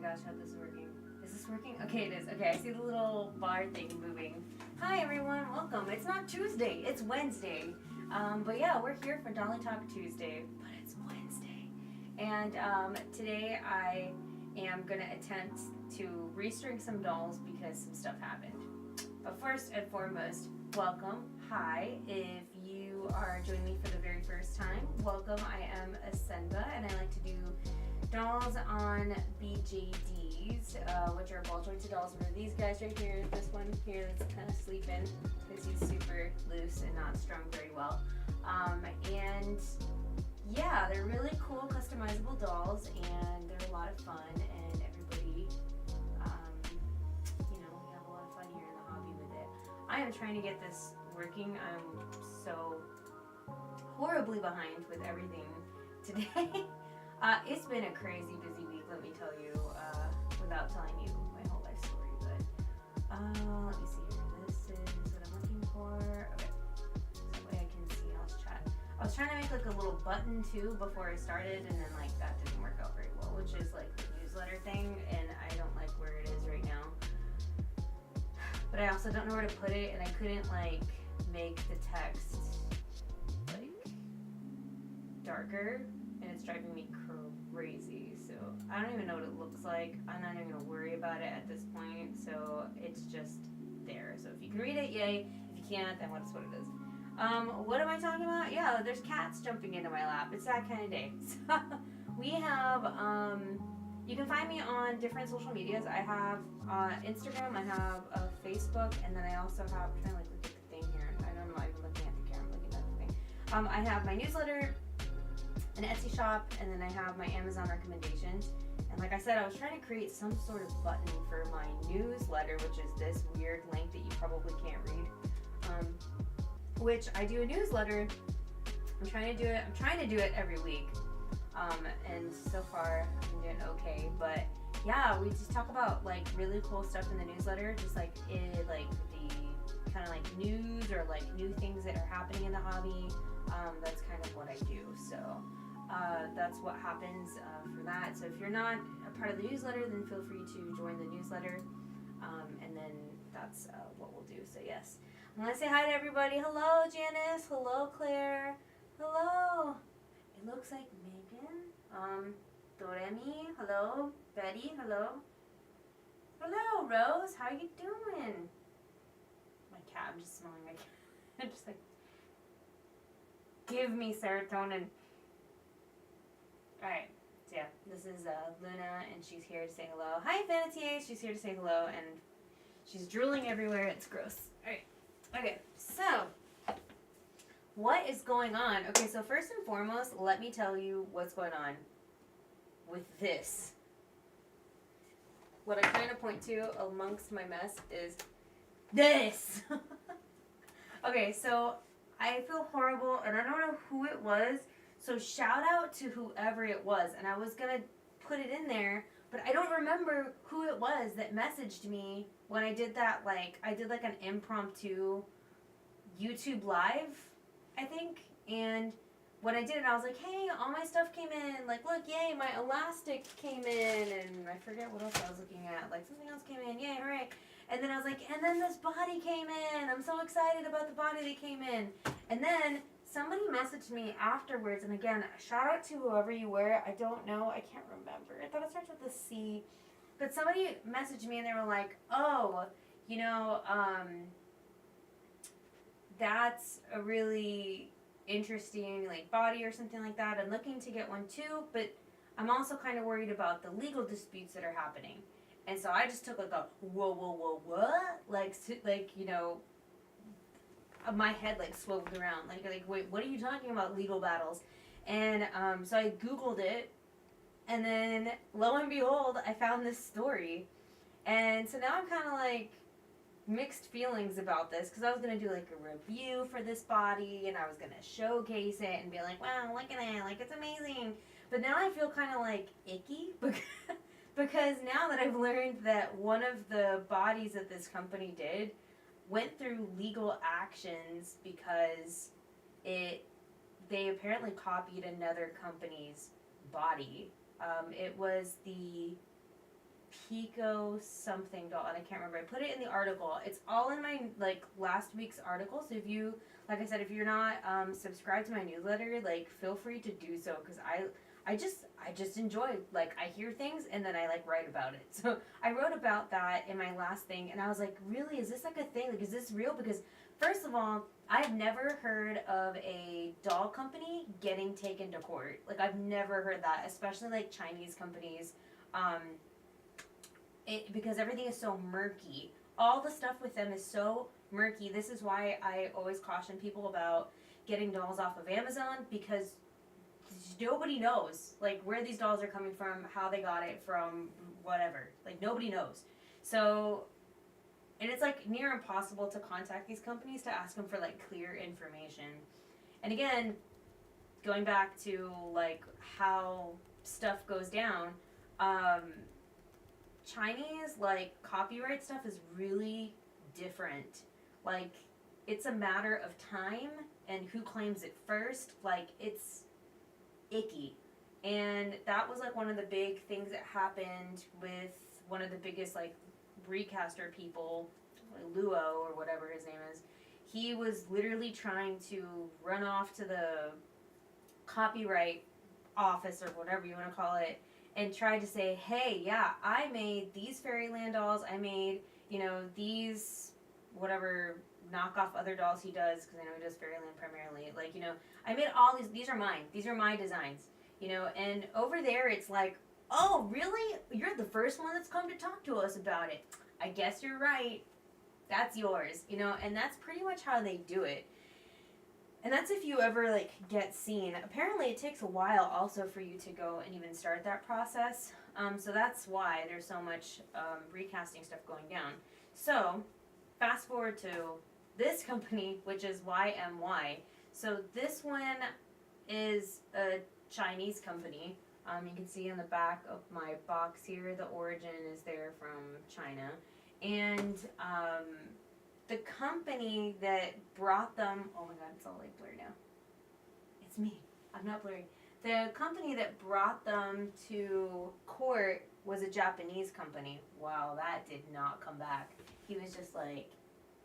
gosh, how this is working. Is this working? Okay, it is. Okay, I see the little bar thing moving. Hi, everyone. Welcome. It's not Tuesday. It's Wednesday. But yeah, we're here for Dolly Talk Tuesday, but it's Wednesday. And today I am going to attempt to restring some dolls because some stuff happened. But first and foremost, welcome. Hi. If you are joining me for the very first time, welcome. I am Asenva, and I like to do dolls on BJDs, which are ball jointed dolls. One of these guys right here, this one here that's kind of sleeping because he's super loose and not strung very well. And yeah, they're really cool, customizable dolls, and they're a lot of fun, and everybody, we have a lot of fun here in the hobby with it. I am trying to get this working. I'm so horribly behind with everything today. It's been a crazy busy week, let me tell you, without telling you my whole life story, but let me see here. This is what I'm looking for. Okay, so that way I can see. I'll chat. I was trying to make like a little button too before I started, and then like that didn't work out very well, which is like the newsletter thing, and I don't like where it is right now. But I also don't know where to put it, and I couldn't like make the text like darker, and it's driving me crazy. So I don't even know what it looks like. I'm not even gonna worry about it at this point. So it's just there. So if you can read it, yay. If you can't, then that's what it is. What am I talking about? Yeah, there's cats jumping into my lap. It's that kind of day. So we have you can find me on different social medias. I have Instagram, I have Facebook, and then I also have, I'm trying to like look at the thing here. I don't know, I'm even looking at the camera, looking at the thing. I have my newsletter, an Etsy shop, and then I have my Amazon recommendations. And like I said, I was trying to create some sort of button for my newsletter, which is this weird link that you probably can't read. Which I do a newsletter. I'm trying to do it every week. And so far I'm doing okay. But yeah, we just talk about like really cool stuff in the newsletter, just like the kind of like news or like new things that are happening in the hobby. That's kind of what I do. So that's what happens for that. So if you're not a part of the newsletter, then feel free to join the newsletter, and then that's what we'll do. So yes, I'm gonna say hi to everybody. Hello, Janice. Hello, Claire. Hello. It looks like Megan. Doremi. Hello, Betty. Hello. Hello, Rose. How you doing? My cat. I'm just smelling my cat. I'm just like, give me serotonin. Alright, so yeah, this is Luna, and she's here to say hello. Hi, Vanity. She's here to say hello, and she's drooling everywhere. It's gross. Alright, okay, so what is going on? Okay, so first and foremost, let me tell you what's going on with this. What I kind of point to amongst my mess is this. Okay, so I feel horrible, and I don't know who it was. So shout out to whoever it was, and I was gonna put it in there, but I don't remember who it was that messaged me when I did that. Like I did like an impromptu YouTube live, I think, and when I did it, I was like, hey, all my stuff came in. Like, look, yay, my elastic came in, and I forget what else I was looking at. Like something else came in. Yay, hooray! And then I was like, and then this body came in. I'm so excited about the body that came in, and then somebody messaged me afterwards, and again, shout out to whoever you were. I don't know. I can't remember. I thought it starts with a C. But somebody messaged me, and they were like, oh, that's a really interesting, like, body or something like that. I'm looking to get one, too, but I'm also kind of worried about the legal disputes that are happening. And so I just took, like, a whoa, what? Like, my head like swiveled around, like wait, what are you talking about, legal battles? And so I googled it, and then lo and behold, I found this story, and so now I'm kind of like mixed feelings about this, because I was gonna do like a review for this body, and I was gonna showcase it and be like, wow, look at it, like it's amazing. But now I feel kind of like icky because now that I've learned that one of the bodies that this company did went through legal actions because they apparently copied another company's body. It was the Pico something doll, and I can't remember. I put it in the article. It's all in my like last week's article. So if you, like I said, if you're not subscribed to my newsletter, like feel free to do so, because I just enjoy, like, I hear things and then I like write about it. So I wrote about that in my last thing, and I was like, really, is this like a thing? Like, is this real? Because first of all, I've never heard of a doll company getting taken to court. Like, I've never heard that, especially like Chinese companies. Because everything is so murky. All the stuff with them is so murky. This is why I always caution people about getting dolls off of Amazon, because nobody knows, like, where these dolls are coming from, how they got it from, whatever. Like, nobody knows. So, and it's like near impossible to contact these companies to ask them for like clear information. And again, going back to like how stuff goes down, Chinese like copyright stuff is really different. Like, it's a matter of time and who claims it first. Like, it's icky. And that was like one of the big things that happened with one of the biggest like recaster people, like Luo or whatever his name is. He was literally trying to run off to the copyright office or whatever you want to call it, and tried to say, hey, yeah, I made these Fairyland dolls, I made, you know, these whatever knockoff other dolls he does, because I know he does Fairyland primarily, like, you know, I made all these are mine, these are my designs, you know. And over there it's like, oh, really? You're the first one that's come to talk to us about it. I guess you're right. That's yours, you know. And that's pretty much how they do it. And that's if you ever, like, get seen. Apparently it takes a while also for you to go and even start that process. So that's why there's so much recasting stuff going down. So, fast forward to this company, which is YMY. So this one is a Chinese company. You can see on the back of my box here, the origin is there from China. And the company that brought them, oh my god, it's all like blurry now. It's me, I'm not blurry. The company that brought them to court was a Japanese company. Wow, that did not come back. He was just like,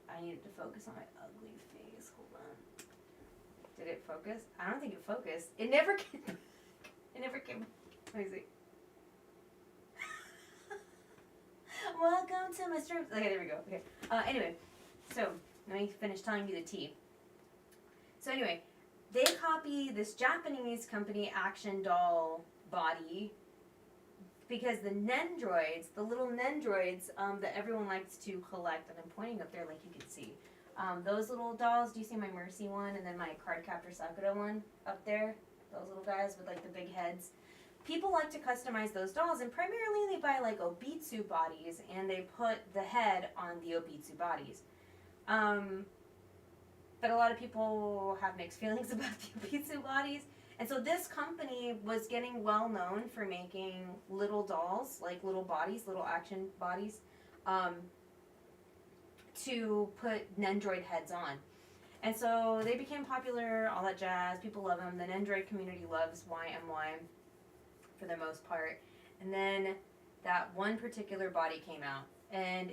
I needed to focus on my ugly face. Hold on. Did it focus? I don't think it focused. It never came back. It never came back. Let me see. Welcome to my stream. Okay, there we go. Okay. Anyway, so let me finish telling you the tea. So anyway, they copy this Japanese company action doll body because the Nendroids, the little Nendroids that everyone likes to collect, and I'm pointing up there like you can see. Those little dolls, do you see my Mercy one and then my Cardcaptor Sakura one up there? Those little guys with like the big heads. People like to customize those dolls, and primarily they buy like Obitsu bodies and they put the head on the Obitsu bodies. But a lot of people have mixed feelings about the Obitsu bodies. And so this company was getting well known for making little dolls, like little bodies, little action bodies, to put Nendroid heads on. And so they became popular, all that jazz. People love them. The Nendroid community loves YMY for the most part. And then that one particular body came out. And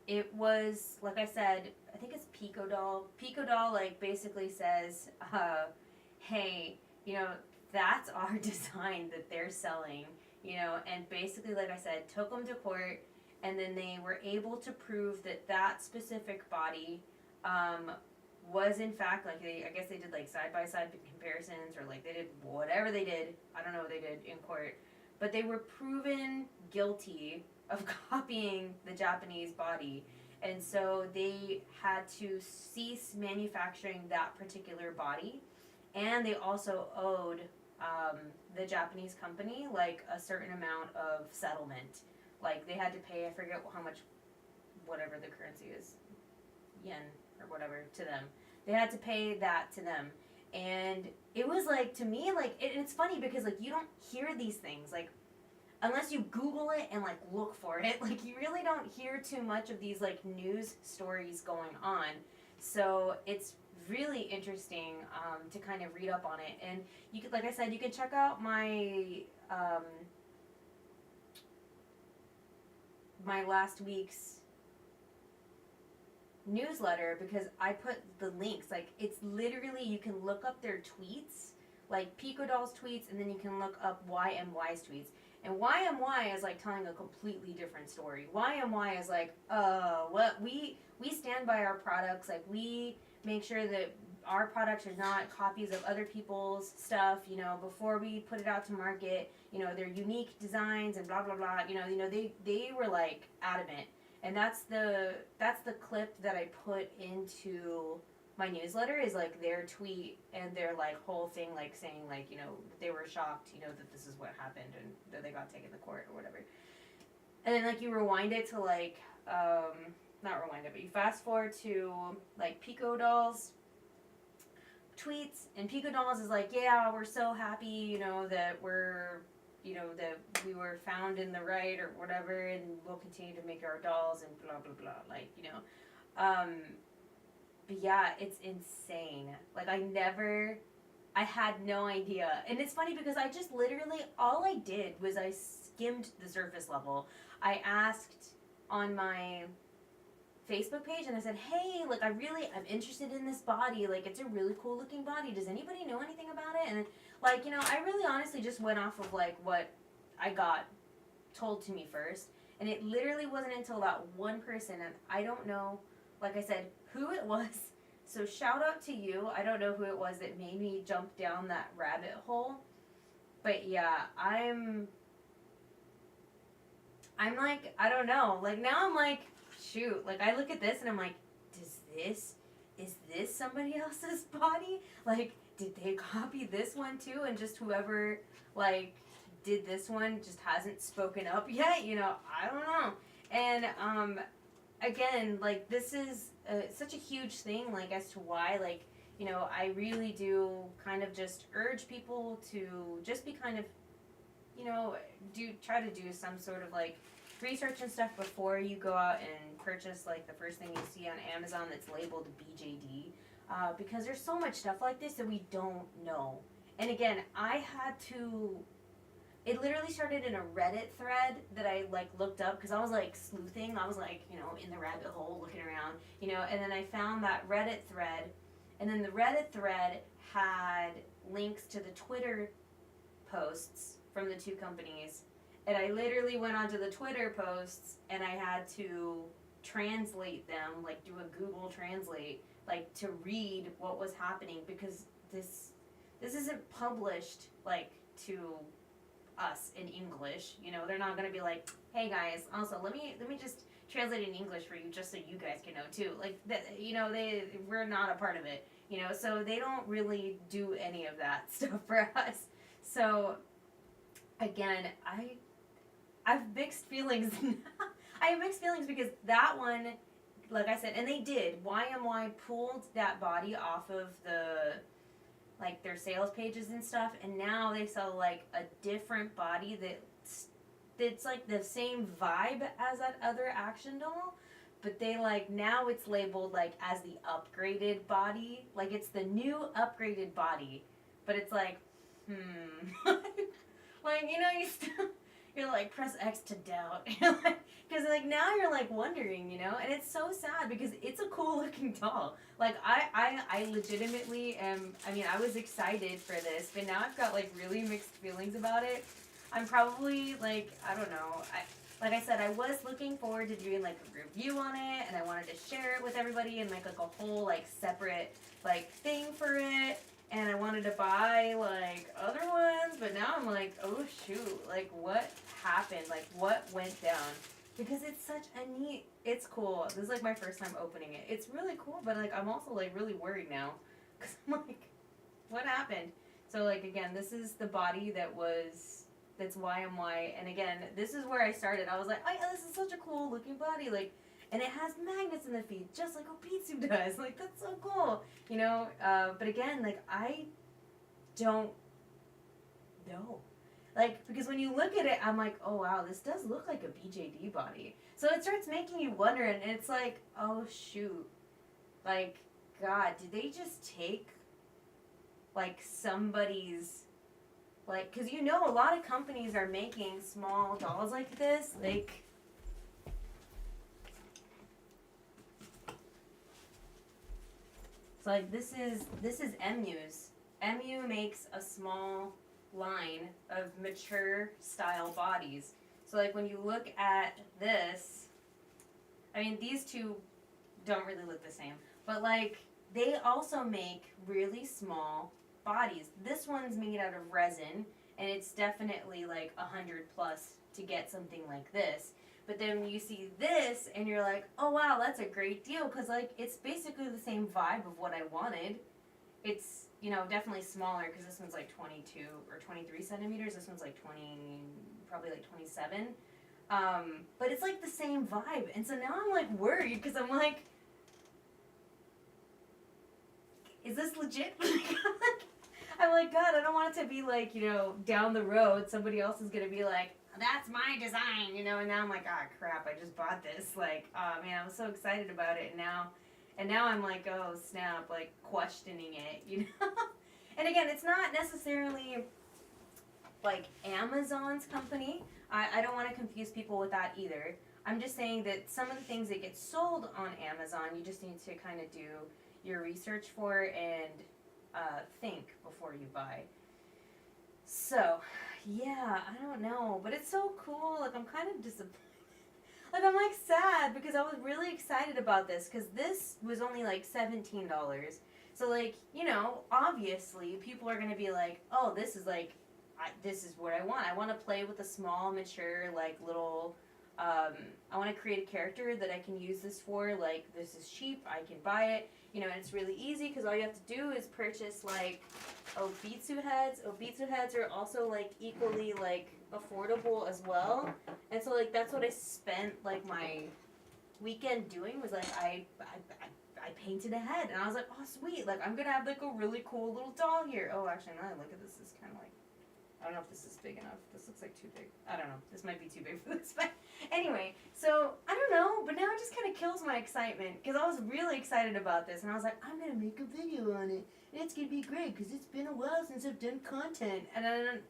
it was, like I said, I think it's Pico Doll. Pico Doll, like, basically says, hey, you know, that's our design that they're selling, you know, and basically, like I said, took them to court, and then they were able to prove that that specific body was in fact, like, I guess they did like side-by-side comparisons, or like they did whatever they did, I don't know what they did in court, but they were proven guilty of copying the Japanese body, and so they had to cease manufacturing that particular body, and they also owed the Japanese company like a certain amount of settlement. Like, they had to pay, I forget how much, whatever the currency is, yen or whatever, to them. They had to pay that to them. And it was like, to me, like, it's funny because, like, you don't hear these things, like, unless you Google it and, like, look for it. Like, you really don't hear too much of these, like, news stories going on. So it's really interesting to kind of read up on it. And you could, like I said, you can check out my my last week's newsletter because I put the links. Like, it's literally, you can look up their tweets, like Pico Doll's tweets, and then you can look up YMY's tweets. And YMY is like telling a completely different story. YMY is like, what we stand by our products. Like, we make sure that our products are not copies of other people's stuff, you know, before we put it out to market, you know, they're unique designs and blah blah blah, you know, they were like adamant. And that's the clip that I put into my newsletter, is like their tweet and their like whole thing, like saying like, you know, they were shocked, you know, that this is what happened and that they got taken to court or whatever. And then like you rewind it to like not rewind it, but you fast forward to like Pico Doll's tweets, and Pico Dolls is like, yeah, we're so happy, you know, that we're, you know, that we were found in the right or whatever, and we'll continue to make our dolls and blah blah blah, like, you know. But yeah, it's insane. Like, I had no idea. And it's funny because I just literally, all I did was I skimmed the surface level. I asked on my Facebook page and I said, hey, like, I'm interested in this body. Like, it's a really cool looking body. Does anybody know anything about it? And like, you know, I really honestly just went off of like what I got told to me first. And it literally wasn't until that one person, and I don't know, like I said, who it was. So shout out to you. I don't know who it was that made me jump down that rabbit hole. But yeah, I'm like, I don't know. Like, now I'm like, shoot. Like, I look at this and I'm like, is this somebody else's body? Like, did they copy this one too? And just whoever, like, did this one just hasn't spoken up yet? You know, I don't know. And, again, like, this is such a huge thing, like, as to why, like, you know, I really do kind of just urge people to just be kind of, you know, try to do some sort of, like, research and stuff before you go out and purchase, like, the first thing you see on Amazon that's labeled BJD, because there's so much stuff like this that we don't know. And again, it literally started in a Reddit thread that I, like, looked up because I was, like, sleuthing. I was, like, you know, in the rabbit hole looking around, you know, and then I found that Reddit thread, and then the Reddit thread had links to the Twitter posts from the two companies, and I literally went onto the Twitter posts and I had to translate them, like, do a Google Translate, like, to read what was happening, because this isn't published, like, to us in English, you know. They're not gonna be like, hey guys, also let me just translate it in English for you just so you guys can know too. Like, that, you know, we're not a part of it, you know, so they don't really do any of that stuff for us. So again, I have mixed feelings. I have mixed feelings because that one, like I said, and they did, YMY pulled that body off of like their sales pages and stuff, and now they sell like a different body that's like the same vibe as that other action doll, but they, like, now it's labeled like as the upgraded body, like it's the new upgraded body, but it's like, like, you know, you're like, press X to doubt, because like now you're like wondering, you know, and it's so sad because it's a cool looking doll. Like, I legitimately am, I mean, I was excited for this, but now I've got like really mixed feelings about it. I'm probably like, I don't know, like I said, I was looking forward to doing like a review on it, and I wanted to share it with everybody and like a whole like separate like thing for it. And I wanted to buy, like, other ones, but now I'm like, oh, shoot, like, what happened? Like, what went down? Because it's such a neat, it's cool. This is, like, my first time opening it. It's really cool, but, like, I'm also, like, really worried now. Because I'm like, what happened? So, like, again, this is the body that's YMY. And, again, this is where I started. I was like, oh, yeah, this is such a cool looking body. Like, and it has magnets in the feet, just like Opitsu does. Like, that's so cool, you know? But again, like, I don't know. Like, because when you look at it, I'm like, oh, wow, this does look like a BJD body. So it starts making you wonder, and it's like, oh, shoot. Like, God, did they just take, like, somebody's, like, because, you know, a lot of companies are making small dolls like this. Like, So like this is MU's. MU makes a small line of mature style bodies. So like when you look at this, I mean these two don't really look the same, but like they also make really small bodies. This one's made out of resin, and it's definitely like 100 plus to get something like this. But then you see this and you're like, oh wow, that's a great deal, because like it's basically the same vibe of what I wanted. It's, you know, definitely smaller because this one's like 22 or 23 centimeters. This one's like 20, probably like 27. But it's like the same vibe. And so now I'm like worried because I'm like, is this legit? I'm like, God, I don't want it to be like, you know, down the road somebody else is going to be like, that's my design, you know, and now I'm like, ah, crap, I just bought this. Like, oh man, I was so excited about it, and now I'm like, oh snap, like questioning it, you know. And again, it's not necessarily like Amazon's company. I don't want to confuse people with that either. I'm just saying that some of the things that get sold on Amazon, you just need to kind of do your research for and think before you buy. So, yeah, I don't know, but it's so cool. Like, I'm kind of disappointed. Like, I'm like sad because I was really excited about this because this was only like $17. So, like, you know, obviously people are going to be like, oh, this is like, this is what I want. I want to play with a small, mature, like, little, I want to create a character that I can use this for. Like, this is cheap. I can buy it. You know, and it's really easy because all you have to do is purchase, like, Obitsu heads. Obitsu heads are also, like, equally, like, affordable as well. And so, like, that's what I spent, like, my weekend doing was, like, I painted a head. And I was like, oh, sweet. Like, I'm going to have, like, a really cool little doll here. Oh, actually, now I look at this, it's kind of like, I don't know if this is big enough. This looks like too big. I don't know. This might be too big for this. But anyway, so I don't know. But now it just kind of kills my excitement because I was really excited about this. And I was like, I'm going to make a video on it. And it's going to be great because it's been a while since I've done content. And then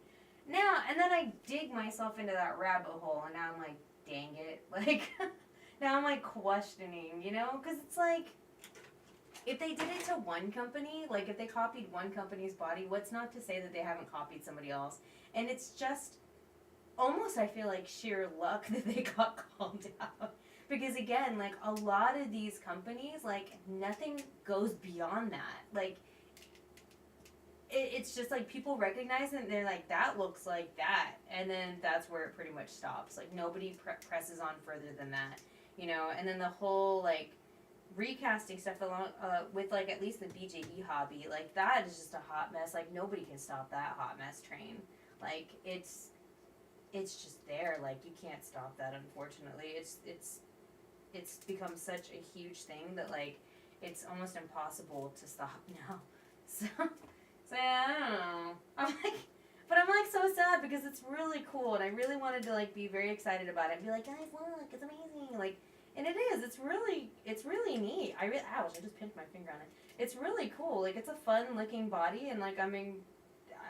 I dig myself into that rabbit hole. And now I'm like, dang it. Like, now I'm like questioning, you know? Because it's like, if they did it to one company, like if they copied one company's body, what's not to say that they haven't copied somebody else? And it's just almost, I feel like, sheer luck that they got called out. Because again, like a lot of these companies, like nothing goes beyond that. Like it's just like people recognize it and they're like, that looks like that. And then that's where it pretty much stops. Like nobody presses on further than that, you know? And then the whole like recasting stuff along with like at least the BJD hobby, like that is just a hot mess. Like nobody can stop that hot mess train. Like it's just there. Like you can't stop that, unfortunately. It's become such a huge thing that like it's almost impossible to stop now. So yeah, I don't know. But I'm like so sad because it's really cool and I really wanted to like be very excited about it and be like, guys, look, it's amazing. Like, and it is. It's really neat. Ouch, I just pinched my finger on it. It's really cool. Like, it's a fun looking body, and like, I mean,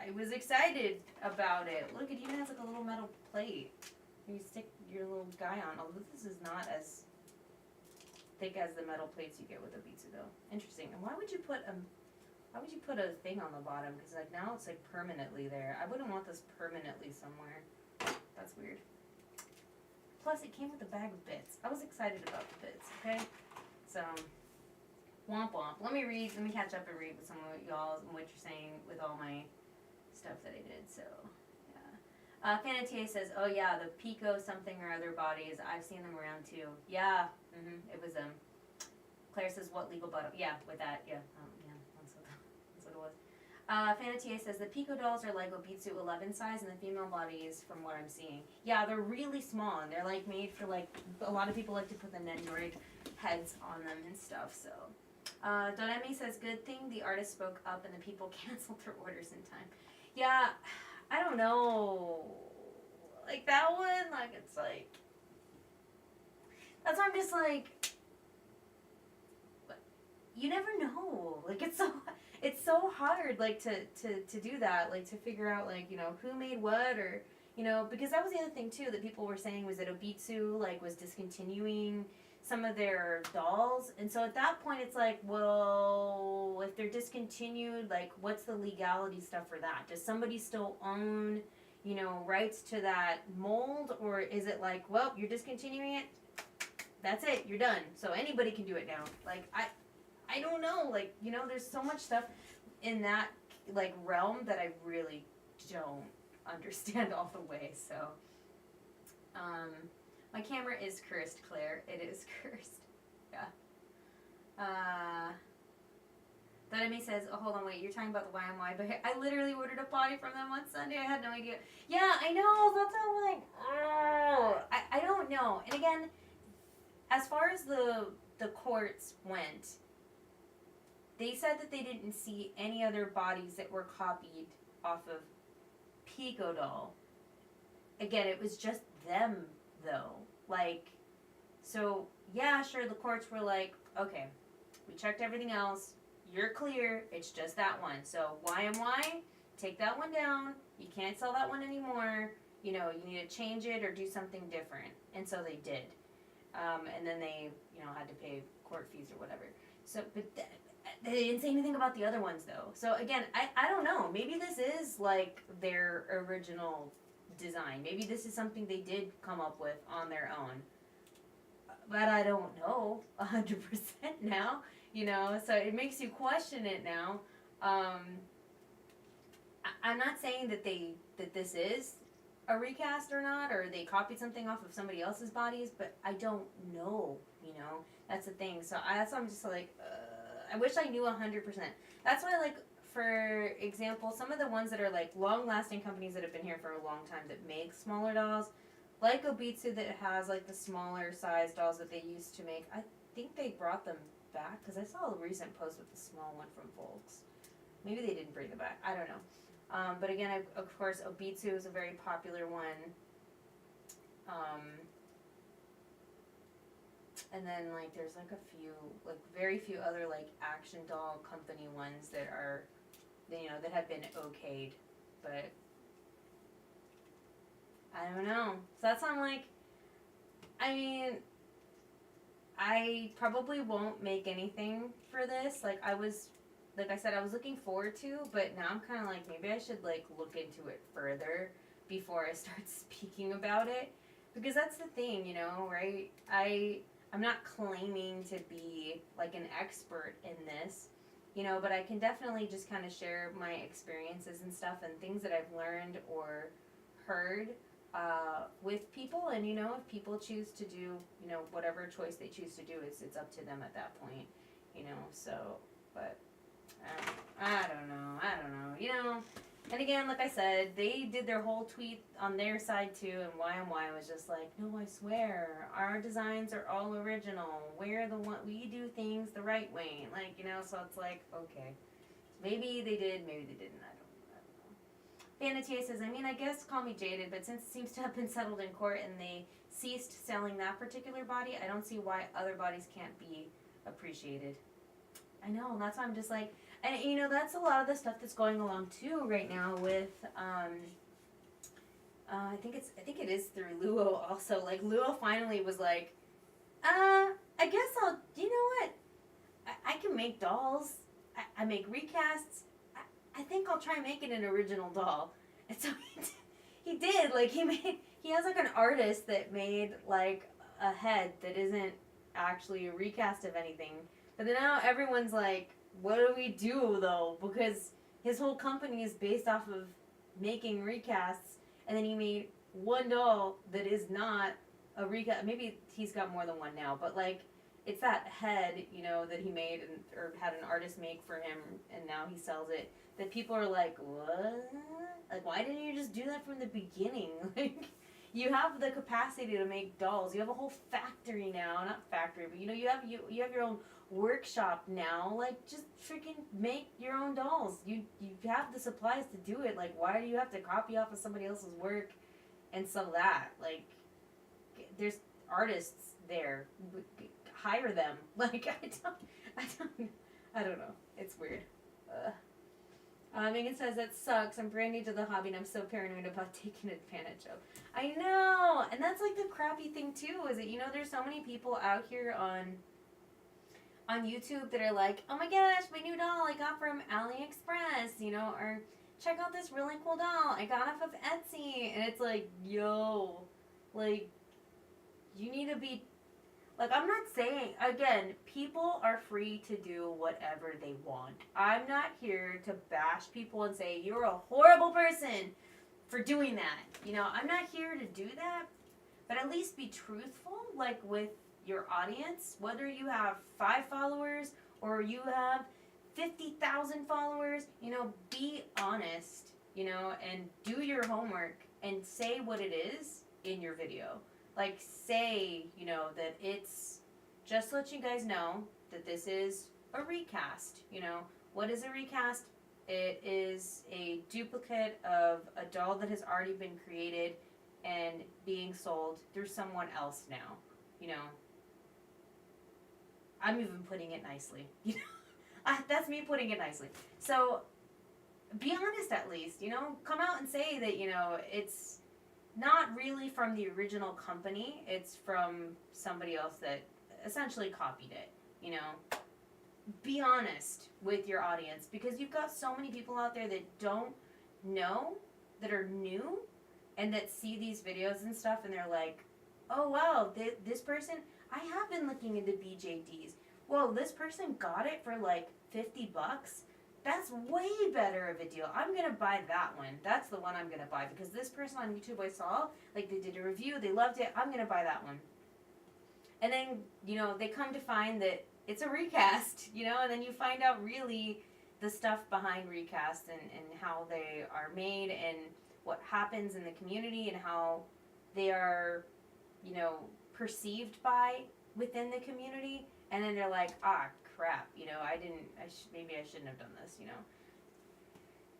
I was excited about it. Look, it even has like a little metal plate. You stick your little guy on. Although this is not as thick as the metal plates you get with a Bitsu, though. Interesting. And why would you put a thing on the bottom? Because like now it's like permanently there. I wouldn't want this permanently somewhere. That's weird. Plus, it came with a bag of bits. I was excited about the bits, okay? So, womp womp. Let me catch up and read with some of y'all and what you're saying with all my stuff that I did, so, yeah. Fanatier says, oh yeah, the Pico something or other bodies, I've seen them around too. Yeah, it was them. Claire says, what legal bottom? Yeah, with that, yeah, that's what it was. Fanatier says the Pico dolls are like Obitsu 11 size and the female bodies from what I'm seeing. Yeah, they're really small and they're like made for like, a lot of people like to put the Nendoroid heads on them and stuff, so. Donemi says good thing the artist spoke up and the people canceled their orders in time. Yeah, I don't know. Like that one, like it's like, that's why I'm just like, you never know. Like it's so hard, like, to do that, like, to figure out, like, you know, who made what, or, you know, because that was the other thing, too, that people were saying was that Obitsu, like, was discontinuing some of their dolls. And so at that point, it's like, well, if they're discontinued, like, what's the legality stuff for that? Does somebody still own, you know, rights to that mold? Or is it like, well, you're discontinuing it, that's it, you're done. So anybody can do it now. Like, I don't know. Like, you know, there's so much stuff in that, like, realm that I really don't understand all the way. So, my camera is cursed, Claire. It is cursed. Yeah. Dynamite says, oh, hold on, wait, you're talking about the YMY, but I literally ordered a body from them on Sunday. I had no idea. Yeah, I know. That's how I'm like, oh. I don't know. And again, as far as the courts went, they said that they didn't see any other bodies that were copied off of Pico Doll. Again, it was just them, though. Like, so, yeah, sure, the courts were like, okay, we checked everything else. You're clear. It's just that one. So, YMY, take that one down. You can't sell that one anymore. You know, you need to change it or do something different. And so they did. And then they, you know, had to pay court fees or whatever. So, but they didn't say anything about the other ones, though. So, again, I don't know. Maybe this is, like, their original design. Maybe this is something they did come up with on their own. But I don't know 100% now, you know. So, it makes you question it now. I'm not saying that this is a recast or not, or they copied something off of somebody else's bodies, but I don't know, you know. That's the thing. So, that's why I'm just like, I wish I knew 100%. That's why, like, for example, some of the ones that are, like, long-lasting companies that have been here for a long time that make smaller dolls, like Obitsu that has, like, the smaller size dolls that they used to make, I think they brought them back, because I saw a recent post with the small one from Volks. Maybe they didn't bring them back. I don't know. But again, of course, Obitsu is a very popular one. And then, like, there's, like, a few, like, very few other, like, action doll company ones that are, you know, that have been okayed. But, I don't know. So that's why I'm like, I mean, I probably won't make anything for this. Like I said, I was looking forward to, but now I'm kind of like, maybe I should, like, look into it further before I start speaking about it. Because that's the thing, you know, right? I'm not claiming to be, like, an expert in this, you know, but I can definitely just kind of share my experiences and stuff and things that I've learned or heard with people. And, you know, if people choose to do, you know, whatever choice they choose to do, it's up to them at that point, you know, so, but I don't know, you know. And again, like I said, they did their whole tweet on their side too, and YMY was just like, no, I swear, our designs are all original. We're the one, we do things the right way. Like, you know, so it's like, okay. Maybe they did, maybe they didn't, I don't know. Vanity says, I mean, I guess call me jaded, but since it seems to have been settled in court and they ceased selling that particular body, I don't see why other bodies can't be appreciated. I know, and that's why I'm just like, and you know, that's a lot of the stuff that's going along too right now with I think it is through Luo also. Like, Luo finally was like, I guess I'll, you know what, I can make dolls, I make recasts, I think I'll try making an original doll. And so he did, like, he has like an artist that made like a head that isn't actually a recast of anything. But then now everyone's like, what do we do, though? Because his whole company is based off of making recasts, and then he made one doll that is not a recast. Maybe he's got more than one now, but, like, it's that head, you know, that he made or had an artist make for him, and now he sells it, that people are like, what? Like, why didn't you just do that from the beginning? Like, you have the capacity to make dolls. You have a whole factory now. Not factory, but, you know, you have your own workshop now. Like, just freaking make your own dolls. You have the supplies to do it. Like, why do you have to copy off of somebody else's work and sell that? Like, there's artists there. Hire them. Like, I don't know. It's weird. Megan says, that sucks. I'm brand new to the hobby and I'm so paranoid about taking advantage of. I know! And that's like the crappy thing too, is that, you know, there's so many people out here on YouTube that are like, oh my gosh, my new doll I got from AliExpress, you know, or check out this really cool doll I got off of Etsy. And it's like, yo, like, you need to be, like, I'm not saying, again, people are free to do whatever they want. I'm not here to bash people and say, you're a horrible person for doing that. You know, I'm not here to do that, but at least be truthful, like, with your audience, whether you have 5 followers or you have 50,000 followers, you know, be honest, you know, and do your homework and say what it is in your video. Like, say, you know, that it's, just to let you guys know that this is a recast, you know. What is a recast? It is a duplicate of a doll that has already been created and being sold through someone else now, you know. I'm even putting it nicely, you know. That's me putting it nicely. So, be honest at least, you know. Come out and say that, you know, it's not really from the original company. It's from somebody else that essentially copied it, you know. Be honest with your audience, because you've got so many people out there that don't know, that are new, and that see these videos and stuff, and they're like, oh wow, this person, I have been looking into BJDs. Whoa, this person got it for like $50. That's way better of a deal. I'm going to buy that one. That's the one I'm going to buy, because this person on YouTube I saw, like, they did a review, they loved it, I'm going to buy that one. And then, you know, they come to find that it's a recast, you know, and then you find out really the stuff behind recast and how they are made and what happens in the community and how they are, you know, perceived by within the community. And then they're like, ah, crap, you know, maybe I shouldn't have done this, you know.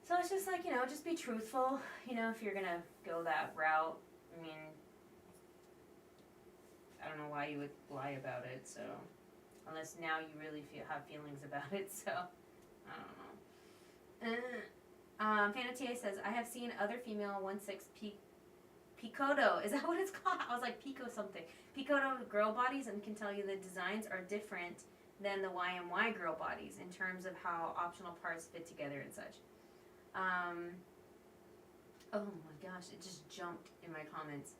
So it's just like, you know, just be truthful, you know, if you're going to go that route. I mean, I don't know why you would lie about it, so, unless now you really have feelings about it, so, I don't know. Fanatia says, I have seen other female 1/6 Picoto, is that what it's called? I was like, Pico something. Picoto girl bodies, and can tell you the designs are different than the YMY girl bodies in terms of how optional parts fit together and such. Oh my gosh, it just jumped in my comments.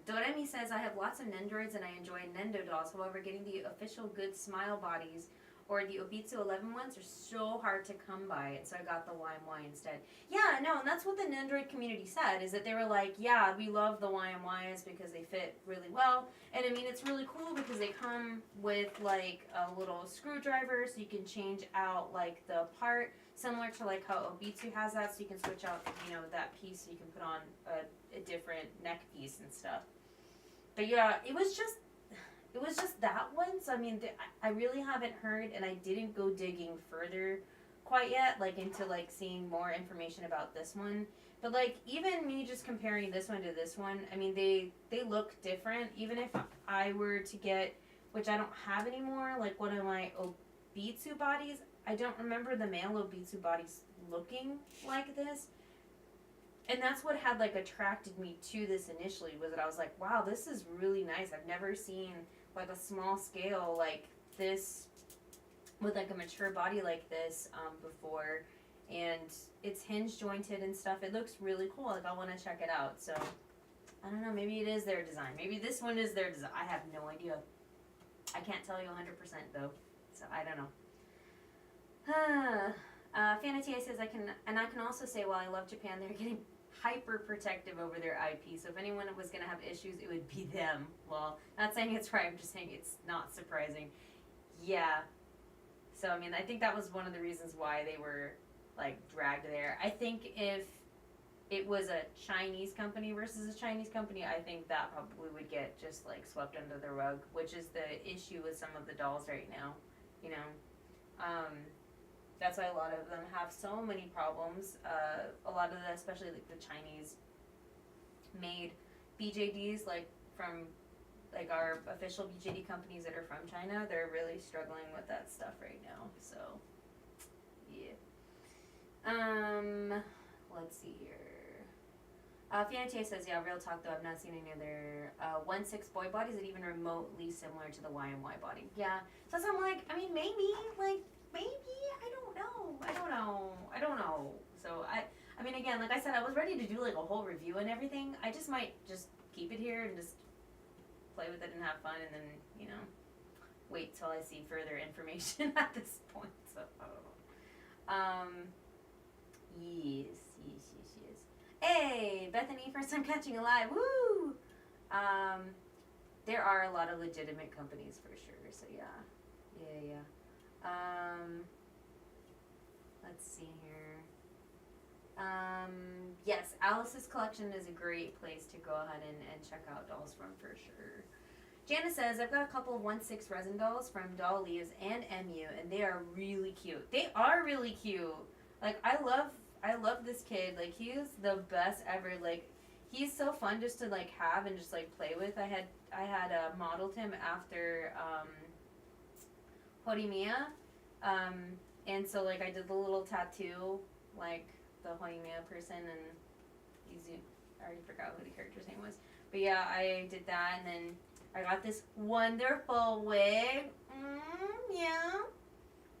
Doremi says, I have lots of Nendoroids and I enjoy Nendo dolls. However, getting the official good smile bodies or the Obitsu 11 ones are so hard to come by, and so I got the YMY instead. Yeah, no, and that's what the Nendoroid community said, is that they were like, yeah, we love the YMYs because they fit really well, and I mean, it's really cool because they come with, like, a little screwdriver, so you can change out, like, the part, similar to, like, how Obitsu has that, so you can switch out, you know, that piece, so you can put on a different neck piece and stuff. But yeah, it was just that one, so I mean, I really haven't heard, and I didn't go digging further quite yet, like, into, like, seeing more information about this one. But, like, even me just comparing this one to this one, I mean, they look different. Even if I were to get, which I don't have anymore, like, one of my Obitsu bodies, I don't remember the male Obitsu bodies looking like this. And that's what had, like, attracted me to this initially, was that I was like, wow, this is really nice. I've never seen, like, a small scale like this with, like, a mature body like this before. And it's hinge jointed and stuff. It looks really cool. Like, I want to check it out. So, I don't know. Maybe it is their design. Maybe this one is their design. I have no idea. I can't tell you 100% though. So, I don't know. Fanatia says, I can also say, while I love Japan, they're getting hyper protective over their IP, so if anyone was going to have issues, it would be them. Well, not saying it's right, I'm just saying it's not surprising. Yeah. So, I mean, I think that was one of the reasons why they were, like, dragged there. I think if it was a Chinese company versus a Chinese company, I think that probably would get just, like, swept under the rug, which is the issue with some of the dolls right now, you know. That's why a lot of them have so many problems. A lot of the, especially like the Chinese made BJDs, like from like our official BJD companies that are from China, they're really struggling with that stuff right now. So let's see here. Fiantier says, yeah, real talk though, I've not seen any other 1/6 boy bodies that even remotely similar to the YMY body. Yeah. So I'm like, I mean, maybe, I don't know. So I mean, again, like I said, I was ready to do like a whole review and everything. I just might just keep it here and just play with it and have fun, and then, you know, wait till I see further information at this point. So I don't know. Yes. Hey, Bethany, first time catching a live. Woo! There are a lot of legitimate companies for sure. So yeah. Let's see here. Yes, Alice's collection is a great place to go ahead and check out dolls from for sure. Jana says, I've got a couple of 1/6 resin dolls from Dolly's and MU, and they are really cute. They are really cute. Like, I love this kid. Like, he is the best ever. Like, he's so fun just to like have and just like play with. I had modeled him after Horimiya, and so like I did the little tattoo like the Horimiya person, and I already forgot what the character's name was, but yeah, I did that, and then I got this wonderful wig. Yeah.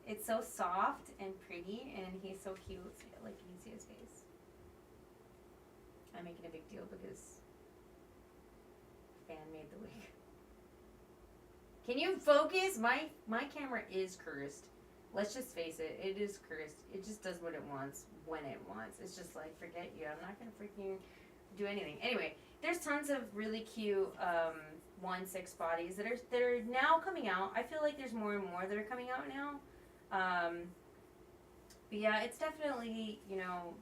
It's so soft and pretty, and he's so cute. So, yeah, like, you can see his face. I'm making a big deal because fan made the wig. Can you focus? My camera is cursed. Let's just face it. It is cursed. It just does what it wants when it wants. It's just like, forget you. I'm not going to freaking do anything. Anyway, there's tons of really cute 1/6 bodies that are now coming out. I feel like there's more and more that are coming out now. But yeah, it's definitely, you know,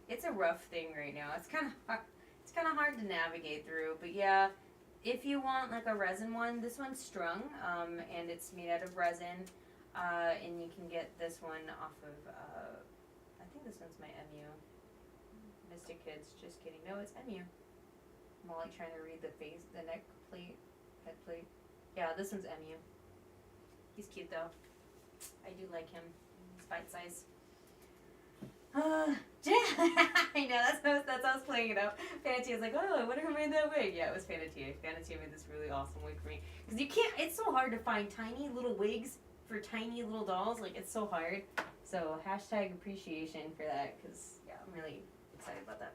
it's a rough thing right now. It's kind of hard to navigate through. But yeah, if you want like a resin one, this one's strung, and it's made out of resin, and you can get this one off of, I think this one's my MU. Mystic Kids, just kidding. No, it's MU. I'm all like trying to read the neck plate, head plate. Yeah, this one's MU. He's cute though. I do like him. He's bite size. I know, that's how I was playing it up. Fanatier was like, oh, I wonder who made that wig. Yeah, it was Fanatier. Fanatier made this really awesome wig for me. Because you can't, it's so hard to find tiny little wigs for tiny little dolls. Like, it's so hard. So, hashtag appreciation for that. Because, yeah, I'm really excited about that.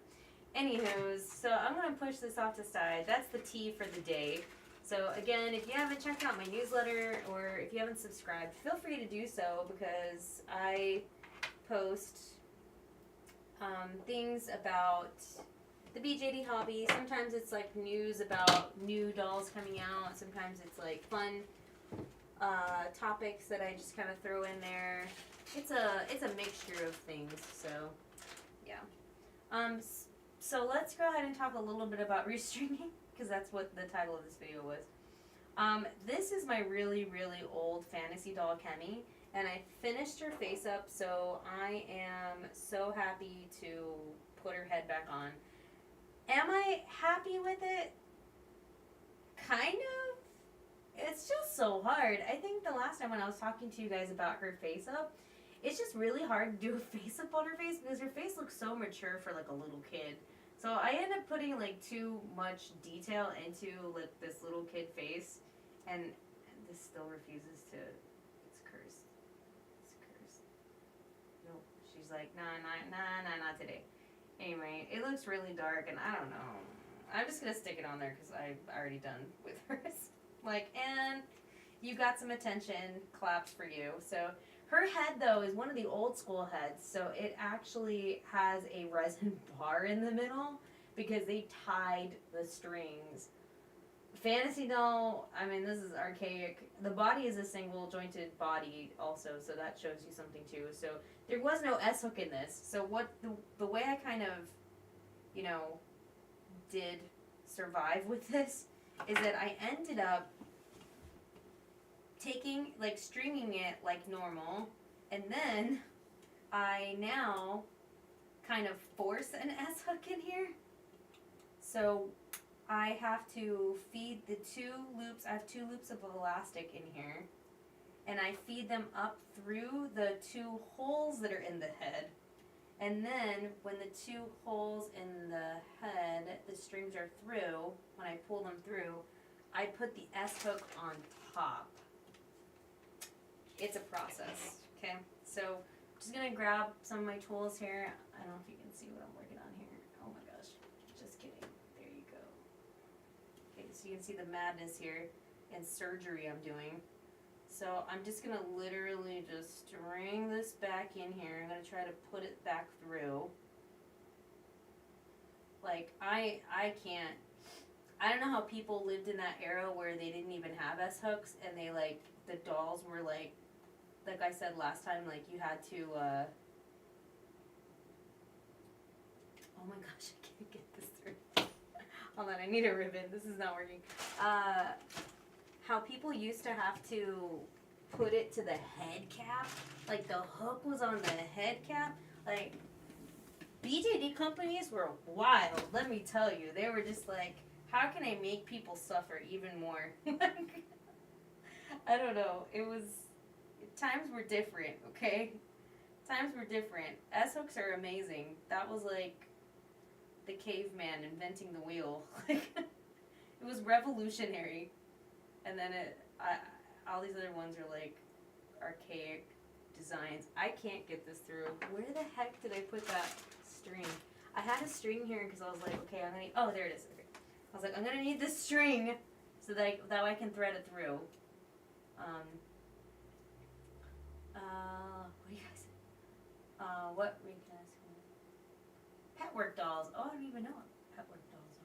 Anywho, so I'm going to push this off to the side. That's the tea for the day. So again, if you haven't checked out my newsletter or if you haven't subscribed, feel free to do so, because I post things about the BJD hobby. Sometimes it's like news about new dolls coming out. Sometimes it's like fun topics that I just kind of throw in there. It's a mixture of things. So yeah. So let's go ahead and talk a little bit about restringing, because that's what the title of this video was. This is my really, really old fantasy doll, Kemi, and I finished her face up, so I am so happy to put her head back on. Am I happy with it? Kind of. It's just so hard. I think the last time when I was talking to you guys about her face up, it's just really hard to do a face up on her face because her face looks so mature for like a little kid. So I end up putting like too much detail into like this little kid face, and this still refuses to. It's cursed. It's cursed. Nope. She's like, nah, not today. Anyway, it looks really dark, and I don't know. I'm just gonna stick it on there because I've already done with hers. Like, and you got some attention. Claps for you. So. Her head, though, is one of the old school heads, so it actually has a resin bar in the middle because they tied the strings. Fantasy doll, I mean, this is archaic. The body is a single jointed body also, so that shows you something too. So there was no S-hook in this. So what the way I kind of, you know, did survive with this is that I ended up taking, like, stringing it like normal, and then I now kind of force an S-hook in here. So I have to feed the two loops. I have two loops of elastic in here, and I feed them up through the two holes that are in the head, And then when the two holes in the head, the strings are through, when I pull them through, I put the S-hook on top. It's a process, okay? So I'm just gonna grab some of my tools here. I don't know if you can see what I'm working on here. Oh my gosh, just kidding. There you go. Okay, so you can see the madness here and surgery I'm doing. So I'm just gonna literally just string this back in here. I'm gonna try to put it back through. Like, I can't, I don't know how people lived in that era where they didn't even have S-hooks and they like, the dolls were like I said last time, like you had to, oh my gosh, I can't get this through. Hold on, I need a ribbon, this is not working. How people used to have to put it to the head cap, like the hook was on the head cap, like BJD companies were wild, let me tell you. They were just like, how can I make people suffer even more? I don't know, it was, times were different, okay? Times were different. S-hooks are amazing. That was like the caveman inventing the wheel. Like, it was revolutionary. And then all these other ones are like archaic designs. I can't get this through. Where the heck did I put that string? I had a string here because I was like, okay, I'm gonna. Oh, there it is. Okay. I was like, I'm gonna need this string so that that way I can thread it through. What do you guys? What recast? Pet work dolls. Oh, I don't even know what pet work dolls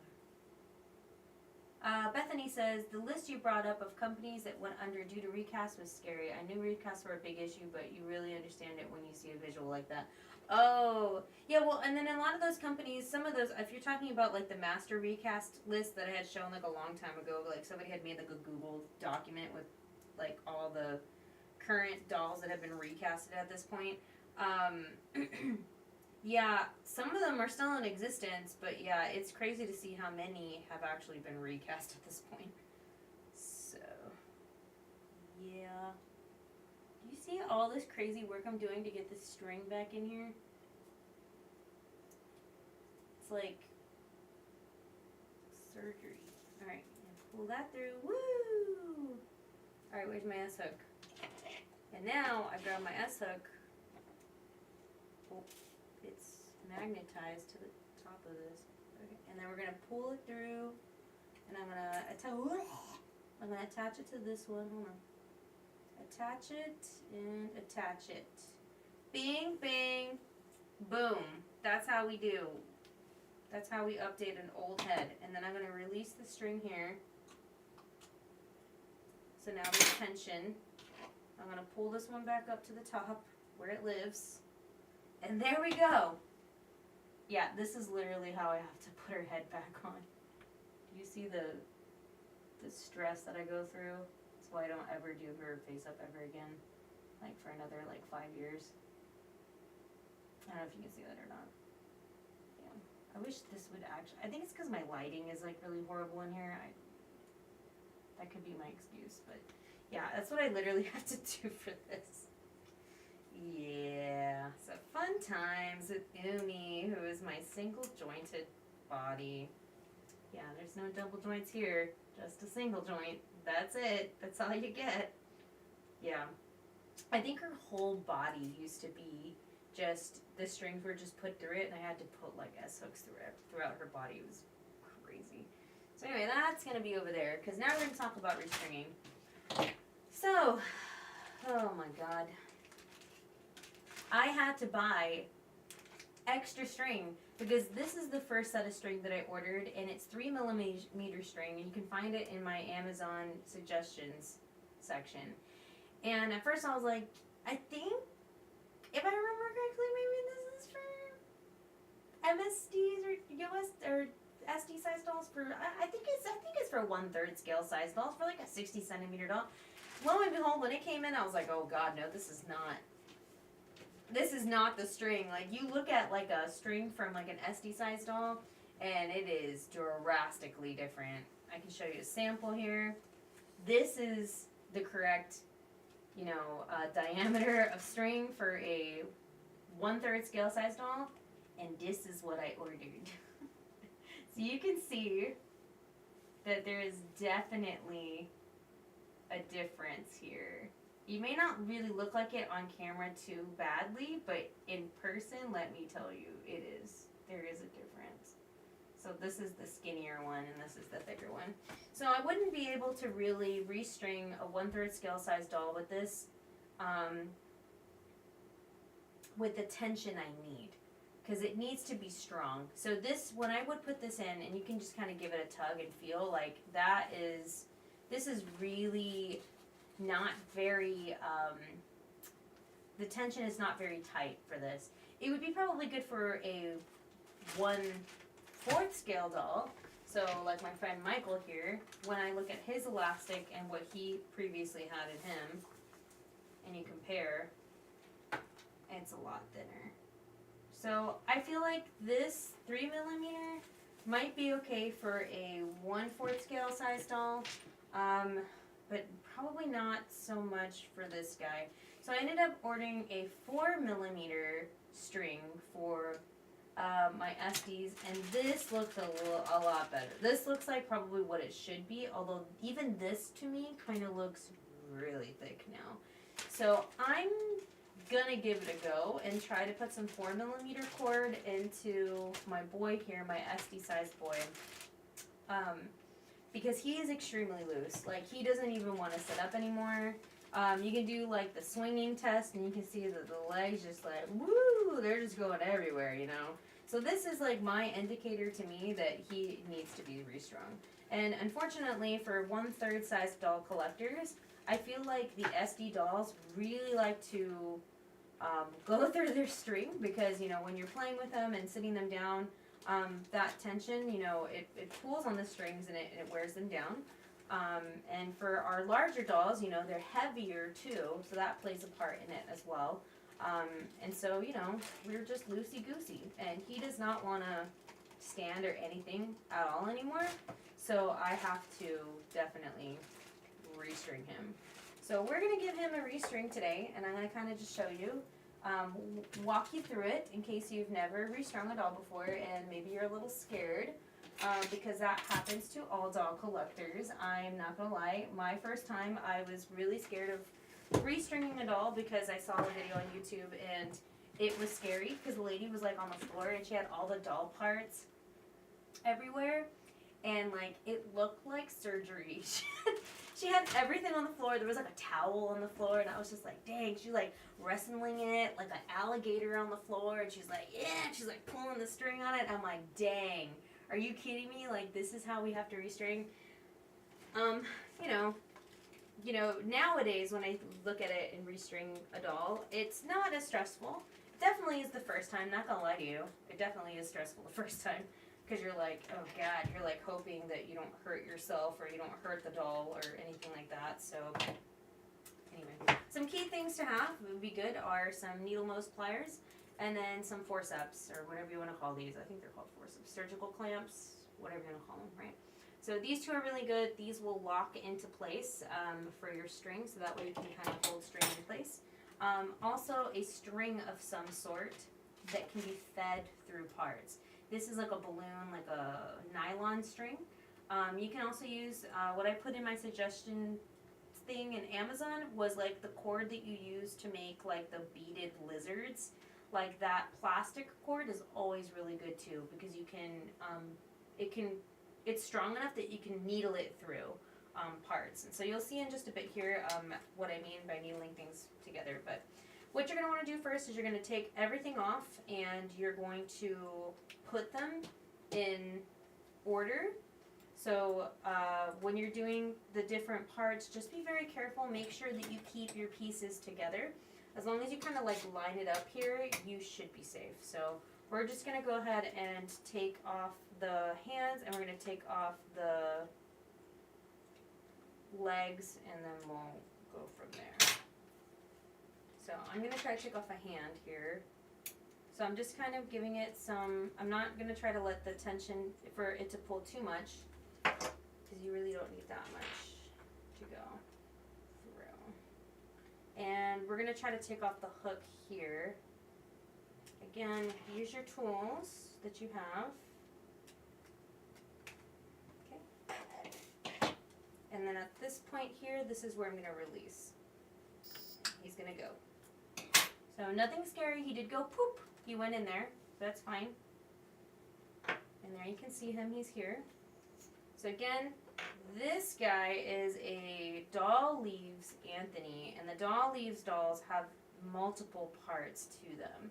are. Bethany says, the list you brought up of companies that went under due to recast was scary. I knew recasts were a big issue, but you really understand it when you see a visual like that. Oh, yeah, well, and then a lot of those companies, some of those, if you're talking about like the master recast list that I had shown like a long time ago, like somebody had made like a Google document with like all the current dolls that have been recasted at this point. Yeah, some of them are still in existence, but yeah, it's crazy to see how many have actually been recast at this point. So, yeah. Do you see all this crazy work I'm doing to get this string back in here? It's like surgery. Alright, pull that through. Woo! Alright, where's my S-hook? And now I grab my S-hook. Oh, it's magnetized to the top of this. Okay. And then we're gonna pull it through, and I'm gonna attach it to this one. Hold on. Attach it and attach it. Bing, bing, boom. That's how we do. That's how we update an old head. And then I'm gonna release the string here. So now there's tension. I'm going to pull this one back up to the top where it lives. And there we go. Yeah, this is literally how I have to put her head back on. Do you see the stress that I go through? That's why I don't ever do her face up ever again. Like for another 5 years. I don't know if you can see that or not. Yeah. I wish this would actually, I think it's because my lighting is like really horrible in here. That could be my excuse, but yeah, that's what I literally have to do for this. Yeah, so fun times with Umi, who is my single jointed body. Yeah, there's no double joints here, just a single joint. That's it, that's all you get. Yeah, I think her whole body used to be just, the strings were just put through it, and I had to put like S-hooks throughout her body. It was crazy. So anyway, that's going to be over there, because now we're going to talk about restringing. So, oh my god. I had to buy extra string, because this is the first set of string that I ordered, and it's 3mm string, and you can find it in my Amazon suggestions section. And at first I was like, I think, if I remember correctly, maybe this is for MSDs or US or SD size dolls for, I think it's for 1/3 scale size dolls for like a 60 centimeter doll. Lo and behold, when it came in, I was like, oh god, no, this is not the string. Like, you look at like a string from like an SD size doll, and it is drastically different. I can show you a sample here. This is the correct, diameter of string for a 1/3 scale size doll, and this is what I ordered. So you can see that there is definitely a difference here. You may not really look like it on camera too badly, but in person, let me tell you, it is. There is a difference. So this is the skinnier one, and this is the thicker one. So I wouldn't be able to really restring a 1/3 scale size doll with this, with the tension I need, because it needs to be strong. So this, when I would put this in, and you can just kind of give it a tug and feel like that is, this is really not very, the tension is not very tight for this. It would be probably good for a 1/4 scale doll. So like my friend Michael here, when I look at his elastic and what he previously had in him, and you compare, it's a lot thinner. So I feel like this 3mm might be okay for a 1/4 scale size doll, but probably not so much for this guy. So I ended up ordering a 4mm string for my SDs, and this looks a lot better. This looks like probably what it should be, although even this to me kind of looks really thick now. So I'm gonna give it a go and try to put some 4mm cord into my boy here, my SD sized boy, because he is extremely loose. Like, he doesn't even want to sit up anymore. You can do like the swinging test, and you can see that the legs just like, woo, they're just going everywhere, you know. So this is like my indicator to me that he needs to be restrung. And unfortunately for 1/3 size doll collectors, I feel like the SD dolls really like to go through their string, because, you know, when you're playing with them and sitting them down, that tension, you know, it pulls on the strings, and it wears them down. And for our larger dolls, you know, they're heavier too, so that plays a part in it as well. And so, you know, we're just loosey-goosey, and he does not want to stand or anything at all anymore, so I have to definitely restring him. So we're going to give him a restring today, and I'm going to kind of just show you, walk you through it in case you've never restrung a doll before and maybe you're a little scared, because that happens to all doll collectors. I'm not going to lie, my first time I was really scared of restringing a doll because I saw a video on YouTube, and it was scary because the lady was like on the floor and she had all the doll parts everywhere, and like it looked like surgery. She had everything on the floor. There was like a towel on the floor, and I was just like, dang. She's like wrestling it like an alligator on the floor, and she's like, yeah, and she's like pulling the string on it. I'm like, dang, are you kidding me? Like, this is how we have to restring. You know, nowadays when I look at it and restring a doll, it's not as stressful. It definitely is the first time, not gonna lie to you. It definitely is stressful the first time, because you're like, oh God, you're like hoping that you don't hurt yourself or you don't hurt the doll or anything like that. So anyway, some key things to have would be good are some needle nose pliers, and then some forceps, or whatever you want to call these. I think they're called forceps, surgical clamps, whatever you want to call them, right? So these two are really good. These will lock into place for your string, so that way you can kind of hold string in place. Also a string of some sort that can be fed through parts. This is like a balloon, like a nylon string. You can also use, what I put in my suggestion thing in Amazon was like the cord that you use to make like the beaded lizards. Like that plastic cord is always really good too, because you can, it's strong enough that you can needle it through parts. And so you'll see in just a bit here what I mean by needling things together. But what you're going to want to do first is you're going to take everything off, and you're going to put them in order. So when you're doing the different parts, just be very careful. Make sure that you keep your pieces together. As long as you kind of like line it up here, you should be safe. So we're just going to go ahead and take off the hands, and we're going to take off the legs, and then we'll go from there. So I'm going to try to take off a hand here. So I'm just kind of giving it some, I'm not going to try to let the tension for it to pull too much, because you really don't need that much to go through. And we're going to try to take off the hook here. again, use your tools that you have. Okay. And then at this point here, this is where I'm going to release. He's going to go. So nothing scary. He did go poop. He went in there. That's fine. And there you can see him. He's here. So again, this guy is a doll leaves Anthony, and the doll leaves dolls have multiple parts to them.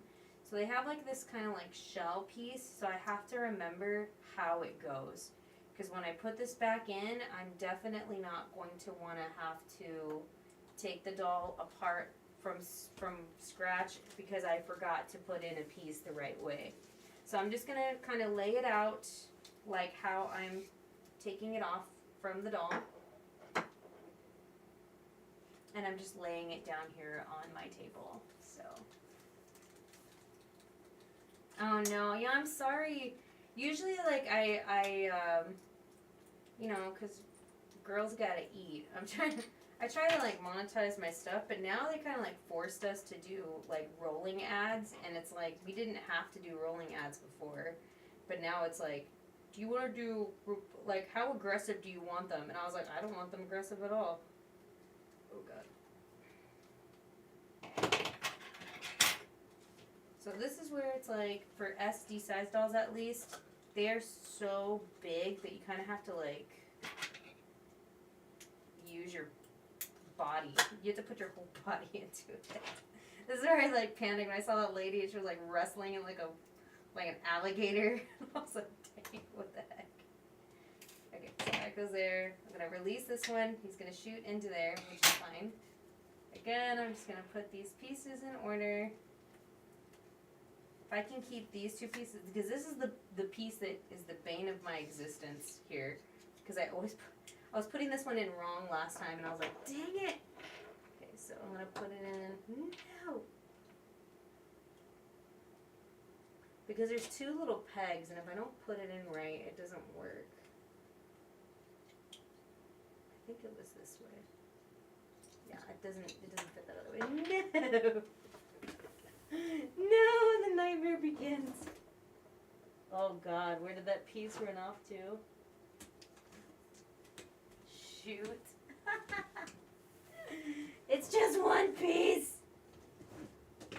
So they have like this kind of like shell piece, so I have to remember how it goes. Because when I put this back in, I'm definitely not going to want to have to take the doll apart from scratch because I forgot to put in a piece the right way. So I'm just going to kind of lay it out like how I'm taking it off from the doll. And I'm just laying it down here on my table. So. Oh no, yeah, I'm sorry. Usually like I you know, cuz girls got to eat. I try to like monetize my stuff, but now they kind of like forced us to do like rolling ads, and it's like we didn't have to do rolling ads before, but now it's like, do you want to do like how aggressive do you want them? And I was like, I don't want them aggressive at all. Oh god. So this is where it's like for SD size dolls at least, they're so big that you kind of have to like use your body. You have to put your whole body into it. This is where I like panicked when I saw that lady and she was like wrestling in like an alligator. I was like, dang, what the heck? Okay, so that goes there. I'm gonna release this one. He's gonna shoot into there, which is fine. Again, I'm just gonna put these pieces in order. If I can keep these two pieces, because this is the piece that is the bane of my existence here, because I was putting this one in wrong last time, and I was like, dang it! Okay, so I'm going to put it in, no! Because there's two little pegs, and if I don't put it in right, it doesn't work. I think it was this way. Yeah, it doesn't fit that other way. No! No, the nightmare begins. Oh god, where did that piece run off to? Shoot. It's just one piece.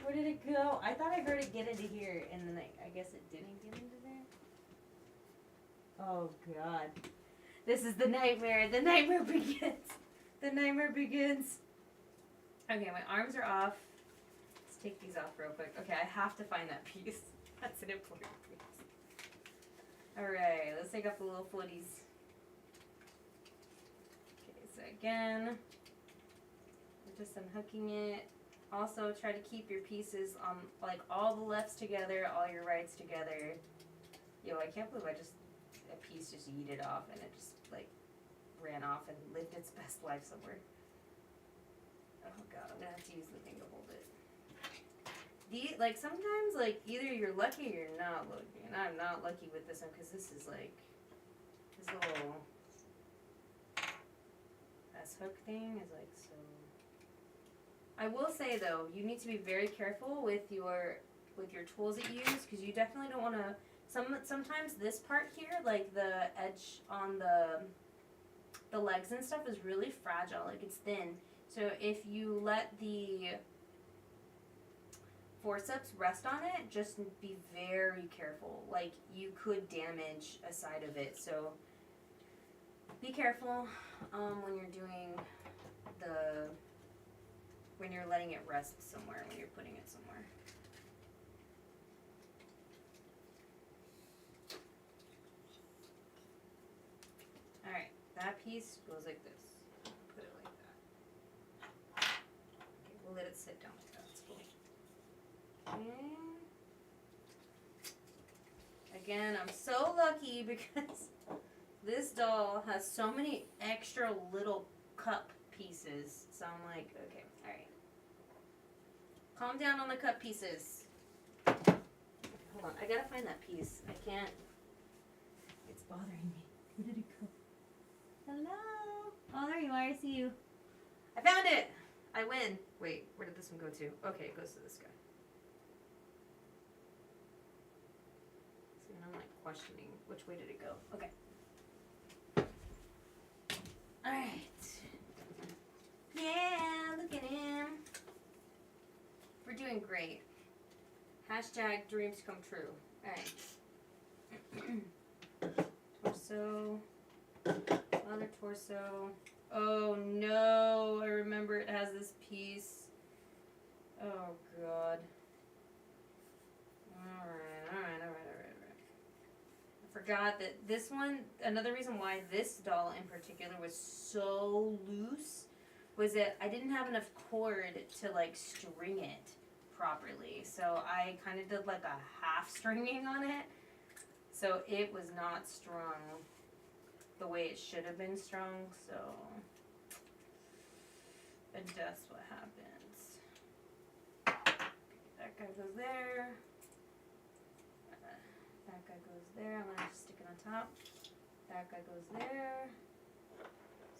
Where did it go? I thought I heard it get into here, and then I guess it didn't get into there. Oh god. This is the nightmare. The nightmare begins. The nightmare begins. Okay, my arms are off. Take these off real quick. Okay, I have to find that piece. That's an important piece. Alright, let's take off the little footies. Okay, so again, we're just unhooking it. Also, try to keep your pieces on, like, all the lefts together, all your rights together. Yo, I can't believe a piece just yeeted off and it just, like, ran off and lived its best life somewhere. Oh god, I'm gonna have to use the thing to hold it. Like, sometimes, like, either you're lucky or you're not lucky. And I'm not lucky with this one because this is, like, this little S-hook thing is, like, so... I will say, though, you need to be very careful with your tools that you use because you definitely don't want to... Sometimes this part here, like, the edge on the legs and stuff is really fragile. Like, it's thin. So if you let the forceps rest on it, just be very careful. Like, you could damage a side of it, so be careful when you're doing when you're letting it rest somewhere, when you're putting it somewhere. Alright, that piece goes like this. Put it like that. Okay, we'll let it sit down like that. That's cool. Again, I'm so lucky because this doll has so many extra little cup pieces. So I'm like, okay, alright. Calm down on the cup pieces. Hold on, I gotta find that piece. I can't. It's bothering me. Where did it go? Hello? Oh, there you are. I see you. I found it! I win. Wait, where did this one go to? Okay, it goes to this guy. questioning which way did it go. Okay. Alright. Yeah, look at him. We're doing great. Hashtag dreams come true. Alright. Torso. Other torso. Oh no, I remember it has this piece. Oh god. Alright. I forgot that this one, another reason why this doll in particular was so loose was that I didn't have enough cord to like string it properly. So I kind of did like a half stringing on it. So it was not strung the way it should have been strung. So, and that's what happens. That guy goes there. That guy goes there. I'm going to just stick it on top. That guy goes there.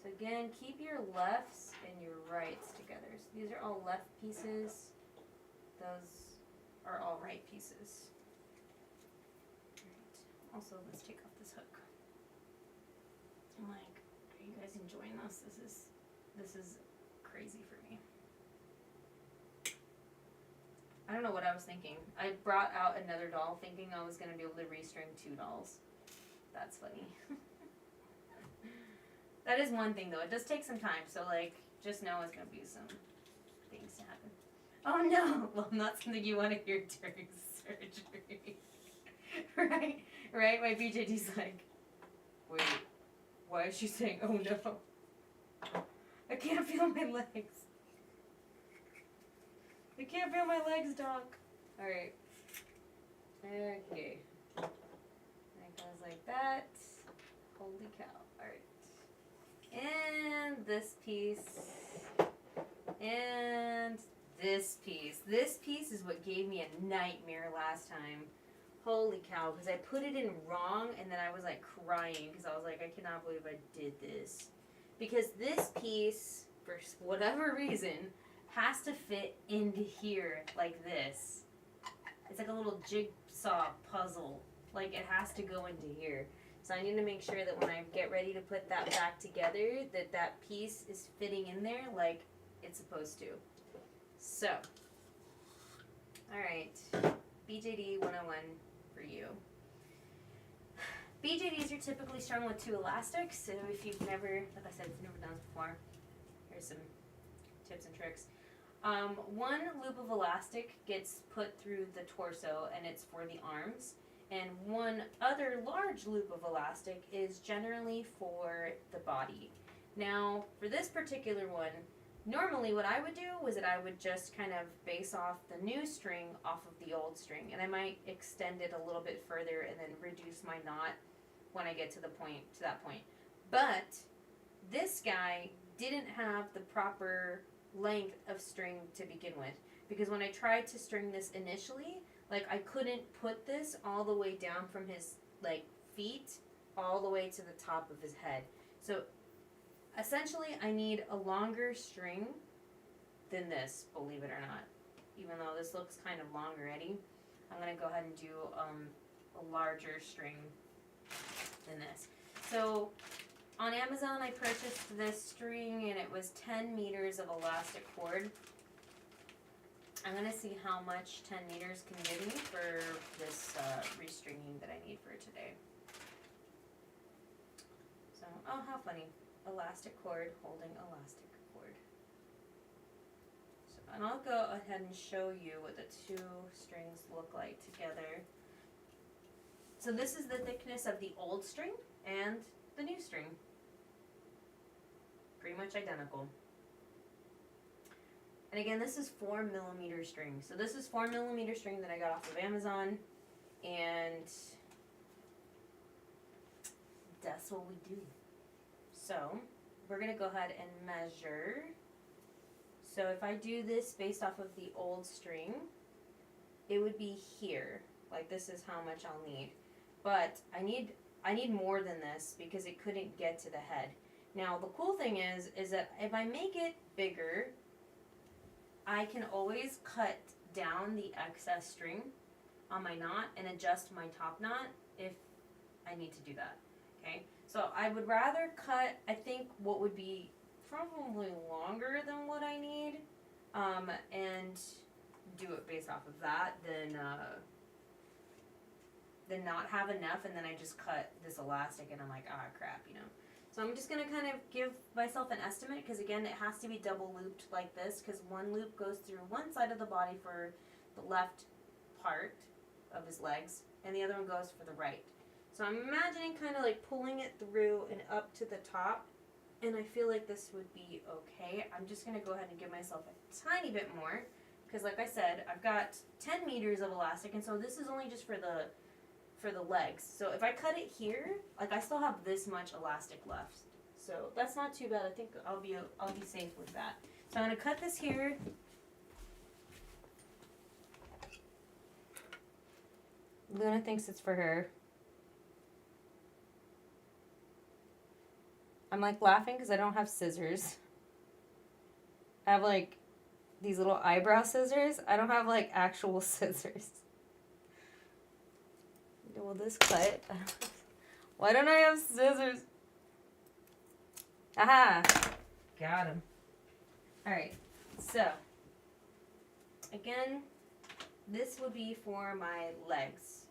So again, keep your lefts and your rights together. So these are all left pieces. Those are all right pieces. Alright. Also, let's take off this hook. I'm like, are you guys enjoying this? This is crazy for me. I don't know what I was thinking. I brought out another doll thinking I was going to be able to restring 2 dolls. That's funny. That is one thing though. It does take some time. So like, just know it's going to be some things to happen. Oh no! Well, not something you want to hear during surgery. Right? Right? My BJD's like, wait, why is she saying, oh no? I can't feel my legs. I can't feel my legs, Doc. Alright. Okay. And it goes like that. Holy cow. Alright. And this piece. And this piece. This piece is what gave me a nightmare last time. Holy cow. Because I put it in wrong and then I was like crying because I was like, I cannot believe I did this. Because this piece, for whatever reason, has to fit into here like this. It's like a little jigsaw puzzle. Like it has to go into here. So I need to make sure that when I get ready to put that back together, that that piece is fitting in there like it's supposed to. So, alright, BJD 101 for you. BJDs are typically strung with 2 elastics, so if you've never, like I said, if you've never done this before, here's some tips and tricks. 1 loop of elastic gets put through the torso and it's for the arms, and 1 other large loop of elastic is generally for the body. Now, for this particular one, normally what I would do was that I would just kind of base off the new string off of the old string, and I might extend it a little bit further and then reduce my knot when I get to that point. But this guy didn't have the proper length of string to begin with, because when I tried to string this initially, like I couldn't put this all the way down from his like feet all the way to the top of his head. So essentially I need a longer string than this, believe it or not. Even though this looks kind of long already, I'm going to go ahead and do a larger string than this. So on Amazon I purchased this string and it was 10 meters of elastic cord. I'm going to see how much 10 meters can give me for this restringing that I need for today. So, oh how funny. Elastic cord holding elastic cord. So, and I'll go ahead and show you what the 2 strings look like together. So this is the thickness of the old string and the new string. Pretty much identical. And again, this is 4mm string. So this is 4mm string that I got off of Amazon, and that's what we do. So we're gonna go ahead and measure. So if I do this based off of the old string, it would be here. Like this is how much I'll need. But I need more than this because it couldn't get to the head. Now the cool thing is that if I make it bigger, I can always cut down the excess string on my knot and adjust my top knot if I need to do that. Okay, so I would rather cut, I think, what would be probably longer than what I need, and do it based off of that than not have enough, and then I just cut this elastic and I'm like, ah, crap, you know. So I'm just going to kind of give myself an estimate, because again, it has to be double looped like this, because one loop goes through one side of the body for the left part of his legs, and the other one goes for the right. So I'm imagining kind of like pulling it through and up to the top, and I feel like this would be okay. I'm just going to go ahead and give myself a tiny bit more, because like I said, I've got 10 meters of elastic, and so this is only just for the legs. So if I cut it here, like I still have this much elastic left. So that's not too bad. I think I'll be safe with that. So I'm going to cut this here. Luna thinks it's for her. I'm like laughing because I don't have scissors. I have like these little eyebrow scissors. I don't have like actual scissors. Will this cut? Why don't I have scissors? Aha! Got him. Alright, so again, this would be for my legs.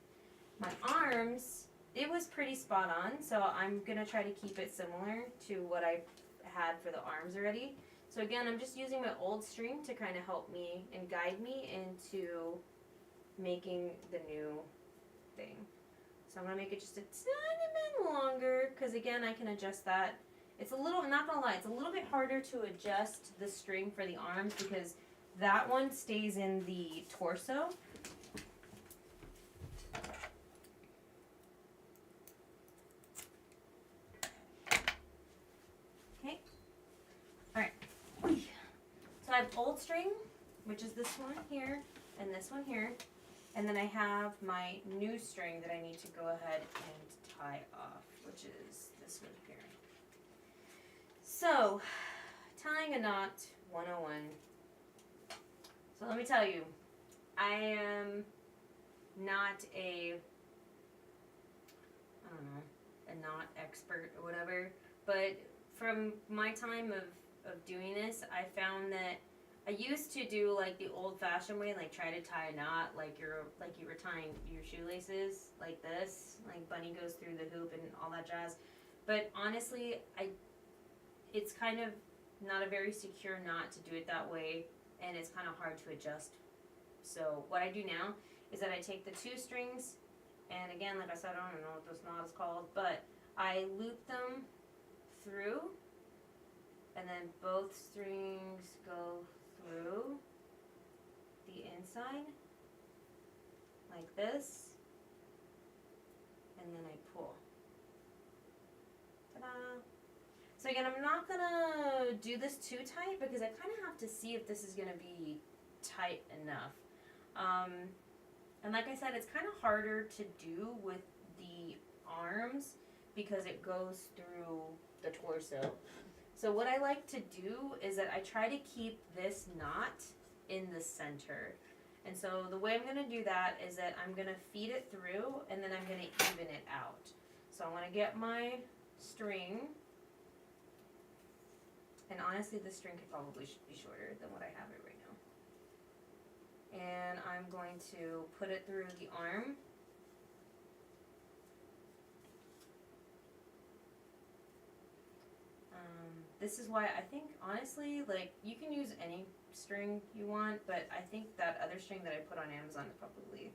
My arms, it was pretty spot on, so I'm going to try to keep it similar to what I had for the arms already. So again, I'm just using my old string to kind of help me and guide me into making the new thing. So I'm going to make it just a tiny bit longer, because again, I can adjust that. It's a little, I'm not going to lie, it's a little bit harder to adjust the string for the arms, because that one stays in the torso. Okay. Alright. So I have old string, which is this one here, and this one here. And then I have my new string that I need to go ahead and tie off, which is this one here. So, tying a knot 101. So let me tell you, I am not a knot expert or whatever, but from my time of doing this, I found that I used to do like the old-fashioned way, like try to tie a knot like you were tying your shoelaces, like this, like bunny goes through the hoop and all that jazz. But honestly, it's kind of not a very secure knot to do it that way, and it's kind of hard to adjust. So what I do now is that I take the two strings, and again, like I said, I don't know what this knot is called, but I loop them through, and then both strings go through the inside like this, and then I pull. Ta-da! So again, I'm not gonna do this too tight, because I kind of have to see if this is gonna be tight enough. And like I said, it's kind of harder to do with the arms because it goes through the torso. So what I like to do is that I try to keep this knot in the center. And so the way I'm going to do that is that I'm going to feed it through, and then I'm going to even it out. So I want to get my string, and honestly this string could probably be shorter than what I have it right now. And I'm going to put it through the arm. This is why I think, honestly, like, you can use any string you want, but I think that other string that I put on Amazon is probably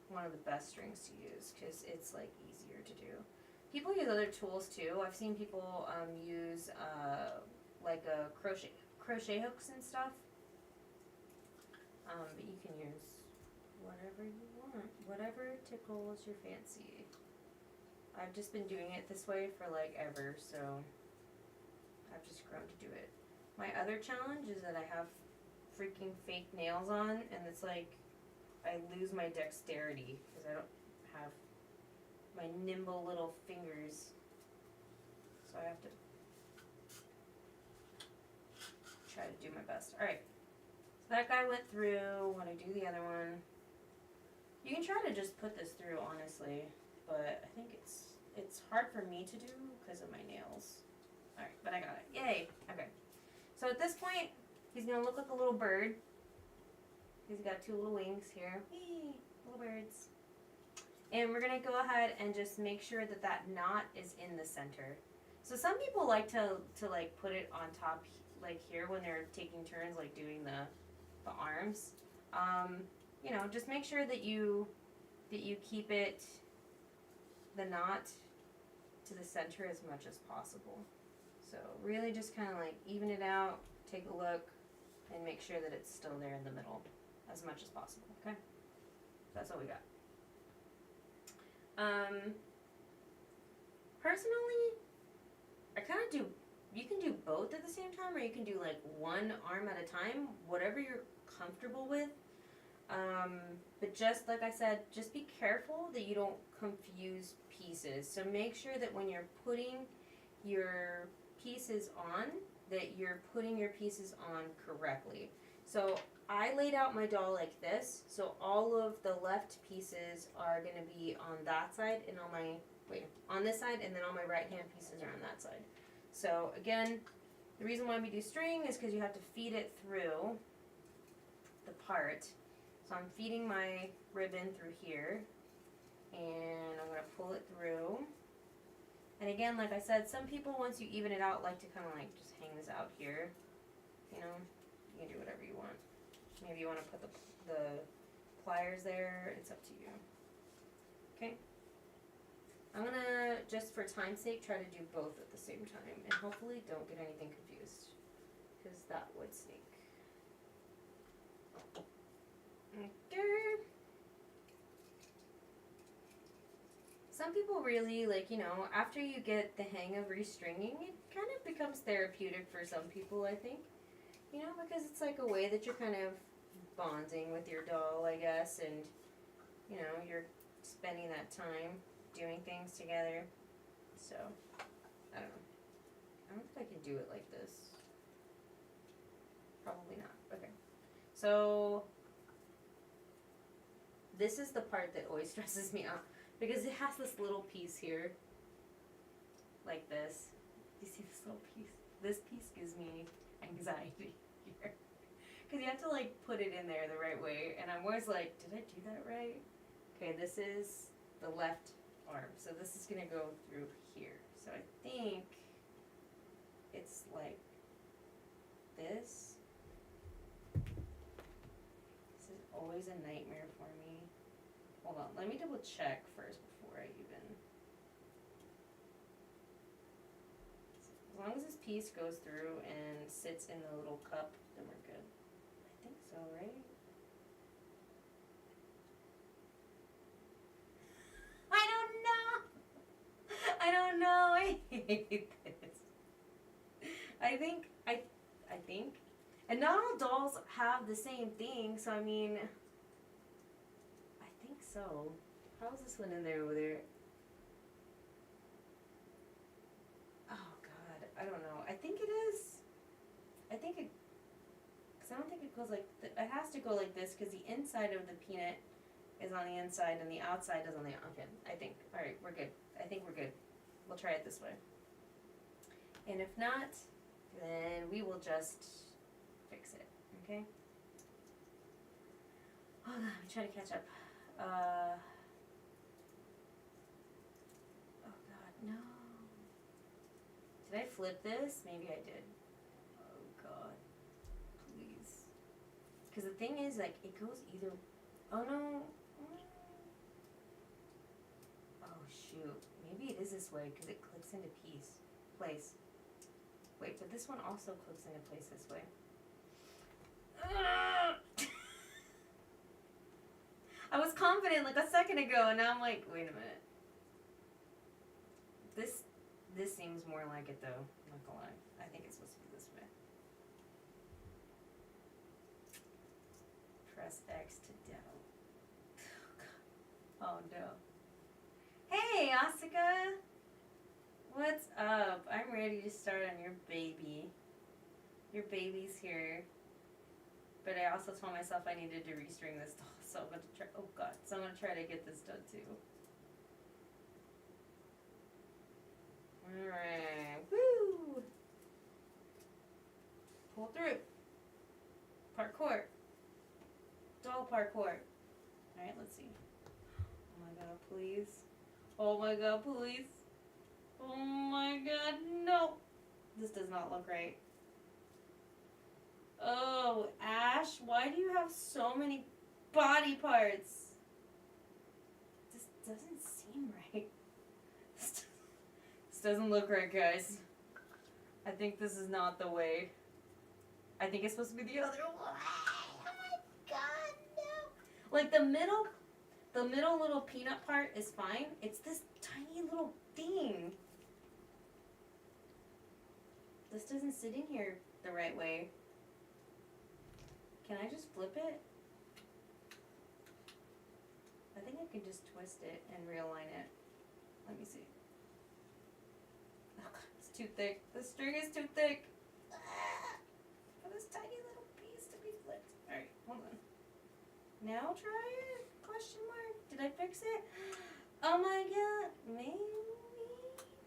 one of the best strings to use, because it's, like, easier to do. People use other tools, too. I've seen people use, like, crochet hooks and stuff. But you can use whatever you want, whatever tickles your fancy. I've just been doing it this way for, like, ever, so I've just grown to do it. My other challenge is that I have freaking fake nails on, and it's like I lose my dexterity because I don't have my nimble little fingers. So I have to try to do my best. Alright, so that guy went through. When I do the other one, you can try to just put this through, honestly. but I think it's hard for me to do because of my nails. Alright, but I got it. Yay! Okay. So at this point, he's gonna look like a little bird. He's got two little wings here. Whee! Little birds. And we're gonna go ahead and just make sure that that knot is in the center. So some people like to like put it on top, like here when they're taking turns, like doing the arms. You know, just make sure that you keep it, the knot, to the center as much as possible. So really just kind of like even it out, take a look, and make sure that it's still there in the middle as much as possible, okay? That's what we got. Personally, I kind of do, you can do both at the same time, or you can do like one arm at a time, whatever you're comfortable with. But just like I said, just be careful that you don't confuse pieces. So make sure that when you're putting your pieces on, that you're putting your pieces on correctly. So I laid out my doll like this, so all of the left pieces are going to be on that side, and on my, on this side, and then all my right hand pieces are on that side. So again, the reason why we do string is because you have to feed it through the part. So I'm feeding my ribbon through here, and I'm going to pull it through. And again, like I said, some people, once you even it out, like to kind of like just hang this out here. You know, you can do whatever you want. Maybe you want to put the pliers there. It's up to you. Okay. I'm going to, just for time's sake, try to do both at the same time. And hopefully don't get anything confused, because that would stink. Okay. Some people really, like, you know, after you get the hang of restringing, it kind of becomes therapeutic for some people, I think. You know, because it's like a way that you're kind of bonding with your doll, I guess, and, you know, you're spending that time doing things together. So, I don't know. I don't know if I can do it like this. Probably not. Okay. So, this is the part that always stresses me out, because it has this little piece here, like this. Do you see this little piece? This piece gives me anxiety here, because you have to like put it in there the right way, and I'm always like, did I do that right? Okay, this is the left arm, so this is gonna go through here. So I think it's like this. This is always a nightmare for me. Hold on, let me double check first before I even. As long as this piece goes through and sits in the little cup, then we're good. I think so, right? I don't know. I hate this. I think. And not all dolls have the same thing, so I mean, I think so. How is this one in there over there? Oh God, I don't know. I think it is. I think it, because I don't think it goes like, it has to go like this, because the inside of the peanut is on the inside and the outside is on the, okay, I think. Alright, we're good. I think we're good. We'll try it this way. And if not, then we will just fix it, okay? Hold on, I'm trying to catch up. Oh God, no. Did I flip this? Maybe I did. Oh God, please. Because the thing is, like, it goes either, oh no. Oh shoot, maybe it is this way because it clicks into place. Wait, but this one also clicks into place this way. I was confident like a second ago, and now I'm like, wait a minute. This seems more like it though, I'm not gonna lie. I think it's supposed to be this way. Press X to doubt. Oh no. Hey, Asuka! What's up? I'm ready to start on your baby. Your baby's here. But I also told myself I needed to restring this doll, so I'm gonna try, oh God, so I'm gonna try to get this done too. Alright. Woo! Pull through. Parkour. Doll parkour. Alright, let's see. Oh my god, please. Oh my god, please. Oh my god, no. This does not look right. Oh, Ash, why do you have so many body parts? This doesn't seem right. This doesn't look right, guys. I think this is not the way. I think it's supposed to be the other way. Oh my god, no. Like the middle little peanut part is fine. It's this tiny little thing. This doesn't sit in here the right way. Can I just flip it? I think I can just twist it and realign it. Let me see. Oh god, it's too thick. The string is too thick. For this tiny little piece to be flipped. Alright, hold on. Now try it? Question mark. Did I fix it? Oh my god. Maybe?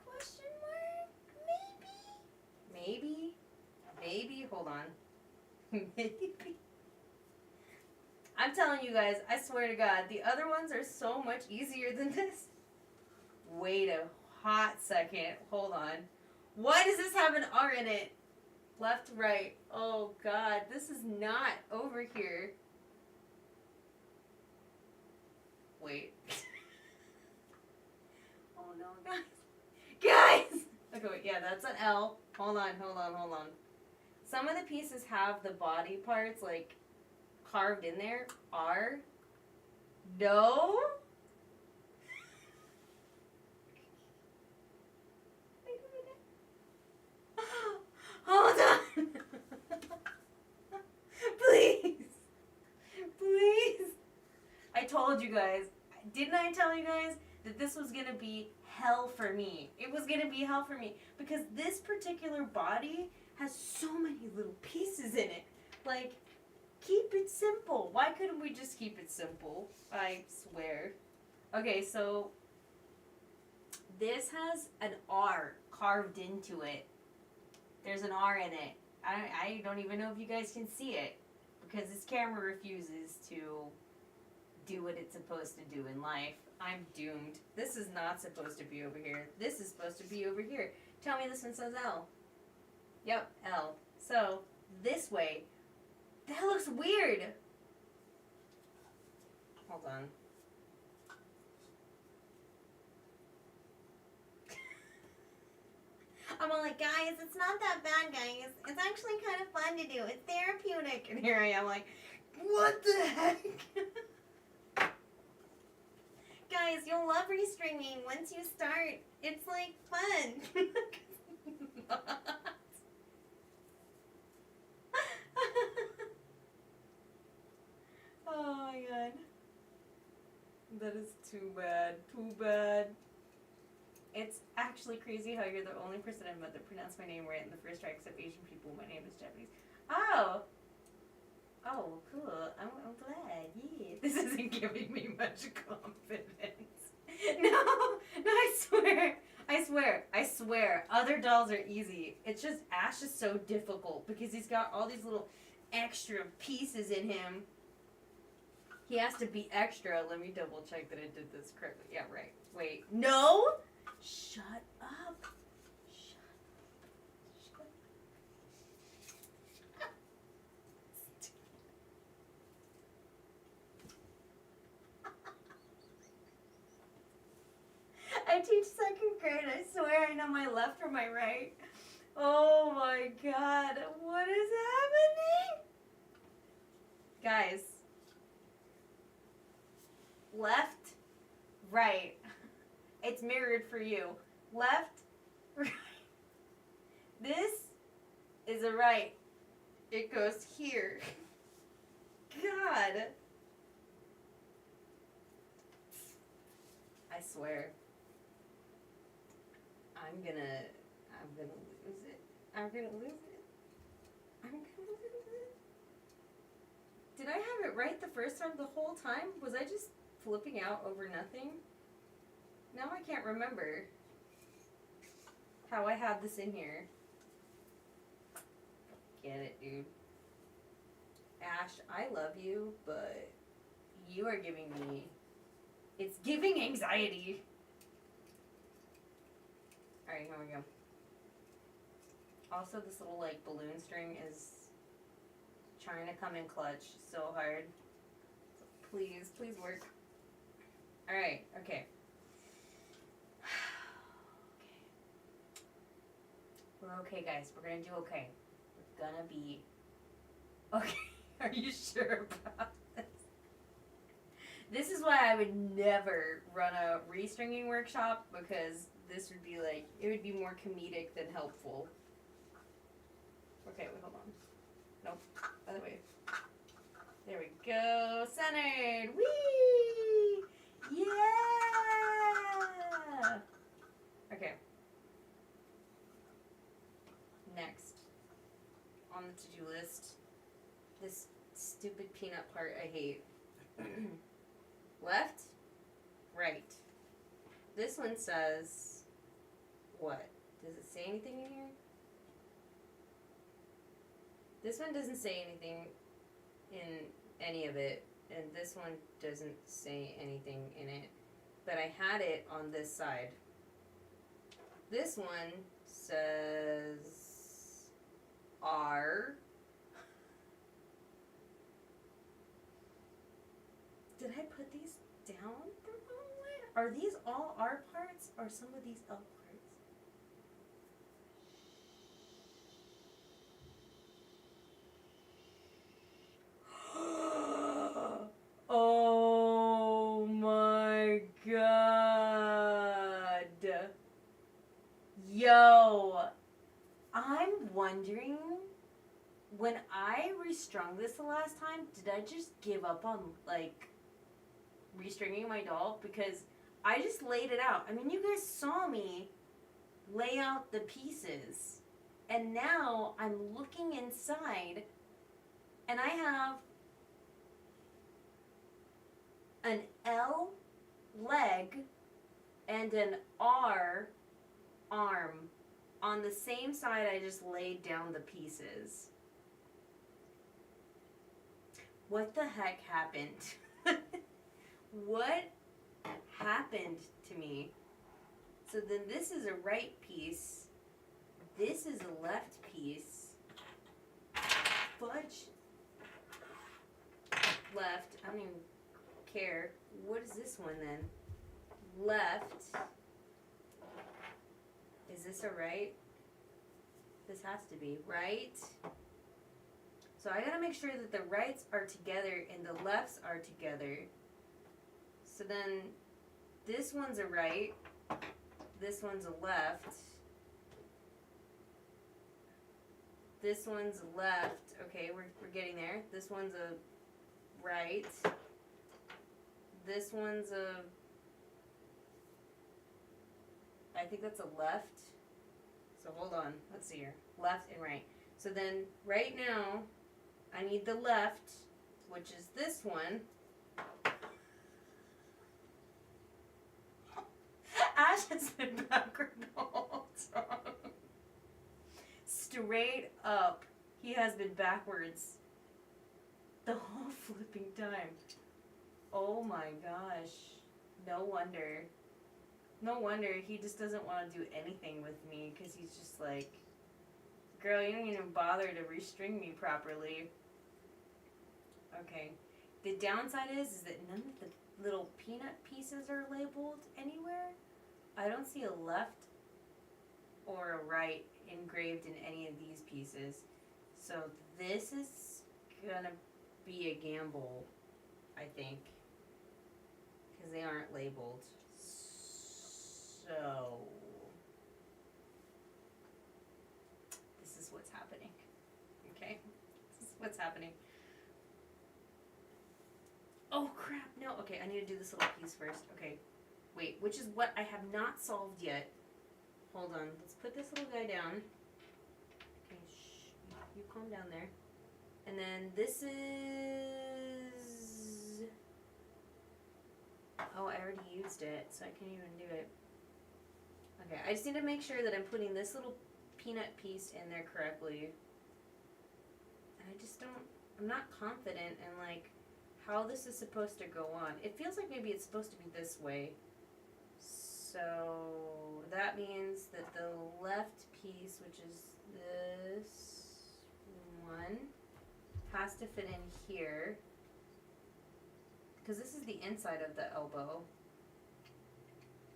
Question mark? Maybe? Maybe? Hold on. Maybe. I'm telling you guys, I swear to God, the other ones are so much easier than this. Wait a hot second. Hold on. Why does this have an R in it? Left, right. Oh God, this is not over here. Wait. Oh no, guys. Guys! Okay, wait, yeah, that's an L. Hold on. Some of the pieces have the body parts, like, carved in there. R. No? Wait a minute. Hold on. Please. I told you guys. Didn't I tell you guys that this was going to be hell for me? It was going to be hell for me. Because this particular body has so many little pieces in it. Like, keep it simple. Why couldn't we just keep it simple? I swear. Okay, so this has an R carved into it. There's an R in it. I don't even know if you guys can see it because this camera refuses to do what it's supposed to do in life. I'm doomed. This is not supposed to be over here. This is supposed to be over here. Tell me this one says L. Yep, L. So, this way. That looks weird. Hold on. I'm all like, guys, it's not that bad, guys. It's actually kind of fun to do. It's therapeutic. And here I am like, what the heck? Guys, you'll love restringing once you start. It's like fun. Oh my god. That is too bad. Too bad. It's actually crazy how you're the only person I've met that pronounced my name right in the first try except Asian people. My name is Japanese. Oh! Oh, cool. I'm glad. Yeah. This isn't giving me much confidence. No, I swear. Other dolls are easy. It's just Ash is so difficult because he's got all these little extra pieces in him. He has to be extra. Let me double check that I did this correctly. Yeah, right. Wait. No! Shut up. I teach second grade. I swear I know my left from my right. Oh my god. What is happening? Guys. Left, right. It's mirrored for you. Left, right. This is a right. It goes here. God. I swear. I'm gonna lose it. I'm gonna lose it. Did I have it right the first time the whole time? Was I just flipping out over nothing? Now I can't remember. how I have this in here. Get it, dude. Ash, I love you, but you are giving me... It's giving anxiety. Alright, here we go. Also, this little, like, balloon string is trying to come in clutch so hard. So please, please work. Alright, okay. We're okay, guys. We're gonna do okay. We're gonna be okay. Are you sure about this? This is why I would never run a restringing workshop, because this would be like, it would be more comedic than helpful. Okay, wait, hold on. Nope. Other way. There we go. Centered. Whee! Yeah! Okay. Next on the to-do list, this stupid peanut part I hate. Left, right. This one says, what? Does it say anything in here? This one doesn't say anything in any of it, and this one doesn't say anything in it, but I had it on this side. This one says R. Did I put these down the wrong way? Are these all R parts, or some of these L parts? Oh my god. Yo, I'm wondering, when I restrung this the last time, did I just give up on, like, restringing my doll? Because I just laid it out. I mean, you guys saw me lay out the pieces, and now I'm looking inside, and I have an L leg and an R arm on the same side I just laid down the pieces. What the heck happened? What happened to me? So then this is a right piece. This is a left piece. Fudge. Left. I don't even care. What is this one then? Left. Is this a right? This has to be right. So I gotta make sure that the rights are together and the lefts are together. So then this one's a right, this one's a left, this one's a left. Okay, we're getting there. This one's a right, this one's a, I think that's a left. So hold on, let's see here. Left and right. So then right now I need the left, which is this one. Ash has been backward the whole time. Straight up, he has been backwards the whole flipping time. Oh my gosh. No wonder. No wonder he just doesn't want to do anything with me, because he's just like, girl, you don't even bother to restring me properly. Okay. The downside is that none of the little peanut pieces are labeled anywhere. I don't see a left or a right engraved in any of these pieces. So this is gonna be a gamble, I think, because they aren't labeled. So this is what's happening. Okay? This is what's happening. Oh crap, no. Okay, I need to do this little piece first. Okay. Wait, which is what I have not solved yet. Hold on. Let's put this little guy down. Okay, shh. You calm down there. And then this is... Oh, I already used it, so I can't even do it. Okay, I just need to make sure that I'm putting this little peanut piece in there correctly. And I just don't, I'm not confident in like how this is supposed to go on. It feels like maybe it's supposed to be this way. So that means that the left piece, which is this one, has to fit in here. Because this is the inside of the elbow.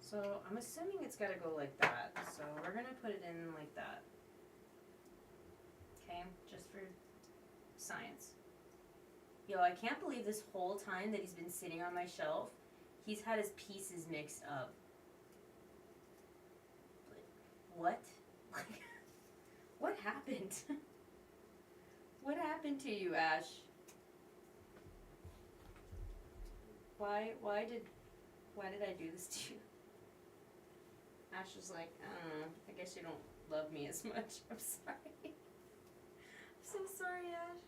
So I'm assuming it's got to go like that. So we're going to put it in like that. Okay, just for science. Yo, I can't believe this whole time that he's been sitting on my shelf, he's had his pieces mixed up. What? What happened? What happened to you, Ash? Why did I do this to you? Ash was like, I don't know, I guess you don't love me as much. I'm sorry. I'm so sorry, Ash.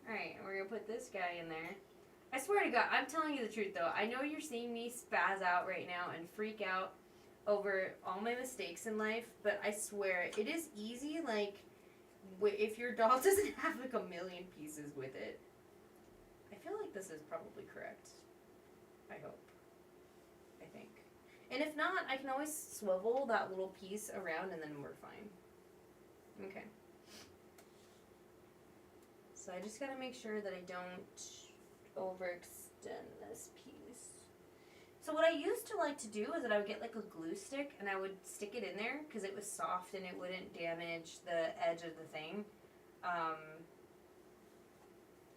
Alright, we're gonna put this guy in there. I swear to God, I'm telling you the truth though. I know you're seeing me spaz out right now and freak out over all my mistakes in life, but I swear, it is easy, like, if your doll doesn't have like a million pieces with it. I feel like this is probably correct. I hope. I think. And if not, I can always swivel that little piece around and then we're fine. Okay. So I just gotta make sure that I don't overextend this piece. So what I used to like to do is that I would get like a glue stick and I would stick it in there because it was soft and it wouldn't damage the edge of the thing.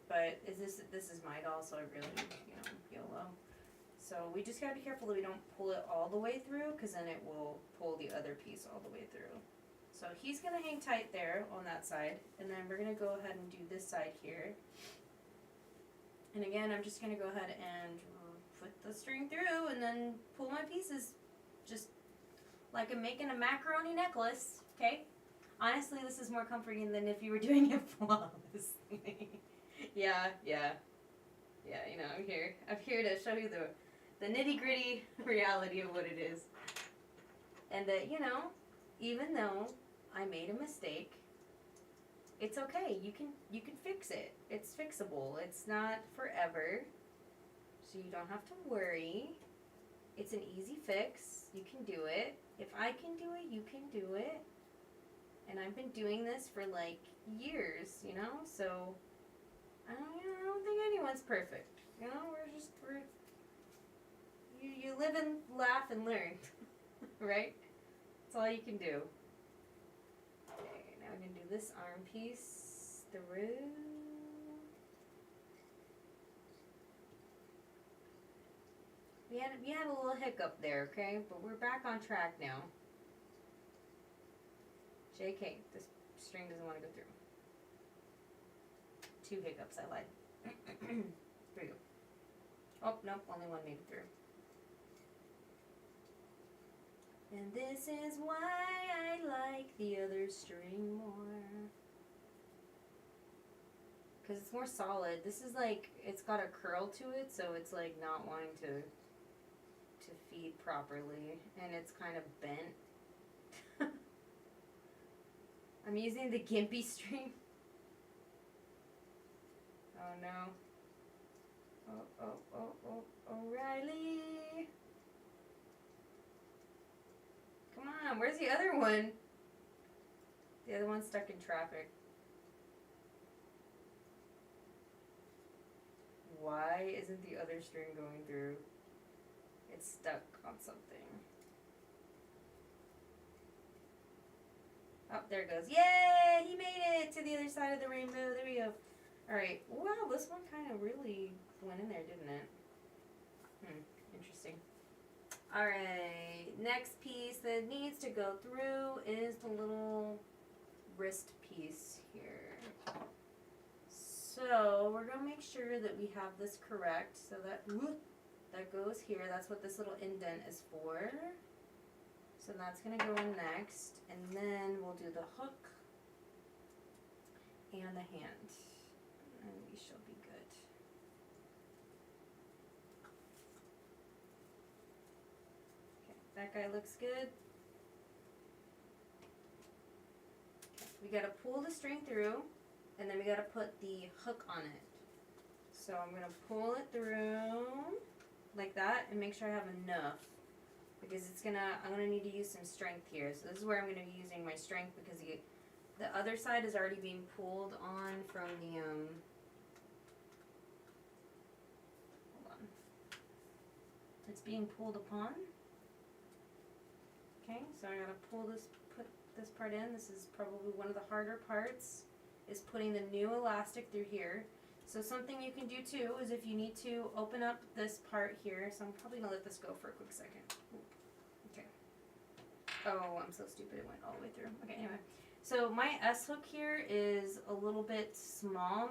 But this is my doll, so I really, YOLO. So we just gotta be careful that we don't pull it all the way through because then it will pull the other piece all the way through. So he's gonna hang tight there on that side, and then we're gonna go ahead and do this side here. And again, I'm just gonna go ahead and put the string through and then pull my pieces just like I'm making a macaroni necklace, okay? Honestly, this is more comforting than if you were doing it flawlessly. Yeah, I'm here to show you the nitty-gritty reality of what it is. And that, even though I made a mistake, it's okay. You can fix it. It's fixable. It's not forever. So you don't have to worry. It's an easy fix. You can do it. If I can do it, you can do it. And I've been doing this for like years, so I don't think anyone's perfect. You live and laugh and learn, right? That's all you can do. Okay, now we're gonna do this arm piece through. We had a little hiccup there, okay? But we're back on track now. JK, this string doesn't want to go through. 2 hiccups, I lied. There you go. Oh, nope, only one made it through. And this is why I like the other string more. Because it's more solid. This is like, it's got a curl to it, so it's like not wanting to feed properly. And it's kind of bent. I'm using the gimpy string. Oh no. Oh, O'Reilly. Come on, where's the other one? The other one's stuck in traffic. Why isn't the other string going through? It's stuck on something. Oh, there it goes. Yay! He made it to the other side of the rainbow. There we go. Alright. Wow, this one kind of really went in there, didn't it? Interesting. Alright. Next piece that needs to go through is the little wrist piece here. So, we're going to make sure that we have this correct. So that goes here. That's what this little indent is for. So that's going to go in next, and then we'll do the hook and the hand, and we shall be good. Okay, that guy looks good. we gotta pull the string through, and then we gotta put the hook on it. So I'm gonna pull it through like that and make sure I have enough, because I'm gonna need to use some strength here. So this is where I'm gonna be using my strength, because the other side is already being pulled on from the hold on. It's being pulled upon. Okay, so I gotta put this part in. This is probably one of the harder parts, is putting the new elastic through here. So something you can do too is, if you need to open up this part here, so I'm probably gonna let this go for a quick second. Okay. Oh, I'm so stupid, it went all the way through. Okay, anyway. So my S hook here is a little bit small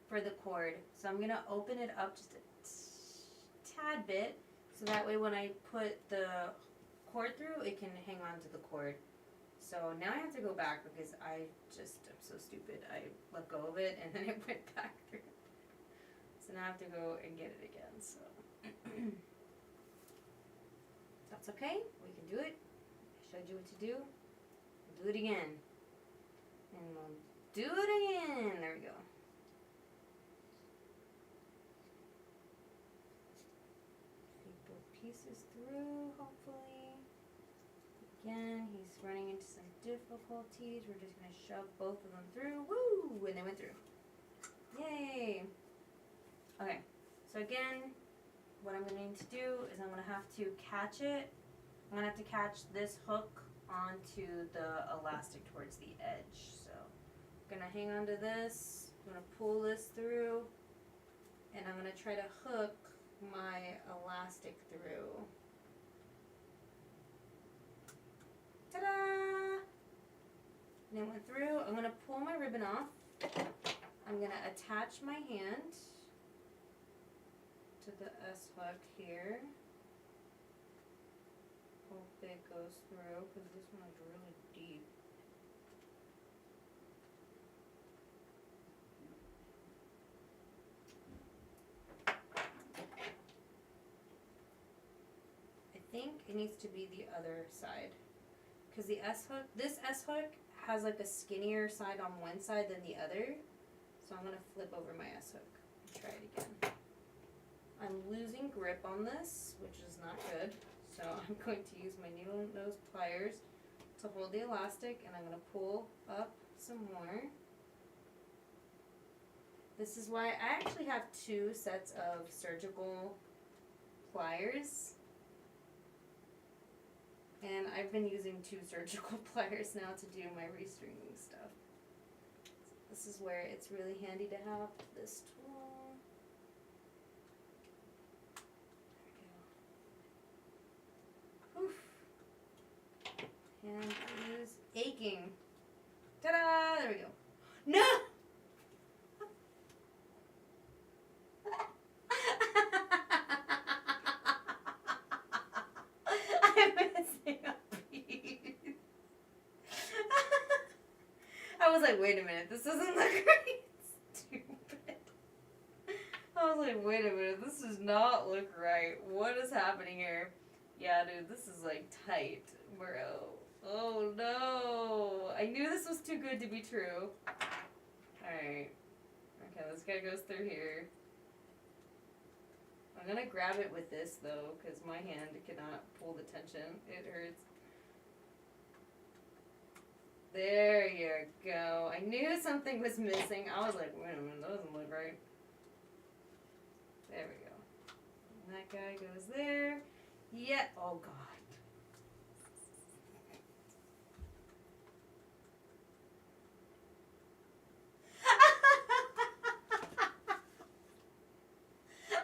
for the cord. So I'm gonna open it up just a tad bit, so that way when I put the cord through, it can hang on to the cord. So now I have to go back, because I'm so stupid. I let go of it and then it went back through. So now I have to go and get it again. So that's okay. We can do it. I showed you what to do. We'll do it again. And we'll do it again. There we go. Feed both pieces through, hopefully. Again, he's running into some difficulties. We're just going to shove both of them through. Woo! And they went through. Yay! Okay, so again, what I'm going to need to do is I'm going to have to catch it. I'm going to have to catch this hook onto the elastic towards the edge. So I'm going to hang on to this. I'm going to pull this through. And I'm going to try to hook my elastic through. Ta-da! And it went through. I'm going to pull my ribbon off. I'm going to attach my hand to the S hook here. Hope it goes through, because this one is really deep. I think it needs to be the other side. Because the S hook, this S hook has like a skinnier side on one side than the other. So I'm going to flip over my S hook and try it again. I'm losing grip on this, which is not good. So I'm going to use my needle nose pliers to hold the elastic, and I'm going to pull up some more. This is why I actually have 2 sets of surgical pliers. And I've been using 2 surgical pliers now to do my restringing stuff. This is where it's really handy to have this tool. There we go. Oof. Hand is aching. Ta-da! There we go. No! I'm missing a piece. I was like, wait a minute, this doesn't look right. Stupid. I was like, wait a minute, this does not look right. What is happening here? Yeah, dude, this is like tight, bro. Oh no. I knew this was too good to be true. Alright. Okay, this guy goes through here. I'm gonna grab it with this though, because my hand cannot pull the tension. It hurts. There you go. I knew something was missing. I was like, wait a minute, that doesn't look right. There we go. And that guy goes there. Yeah. Oh God.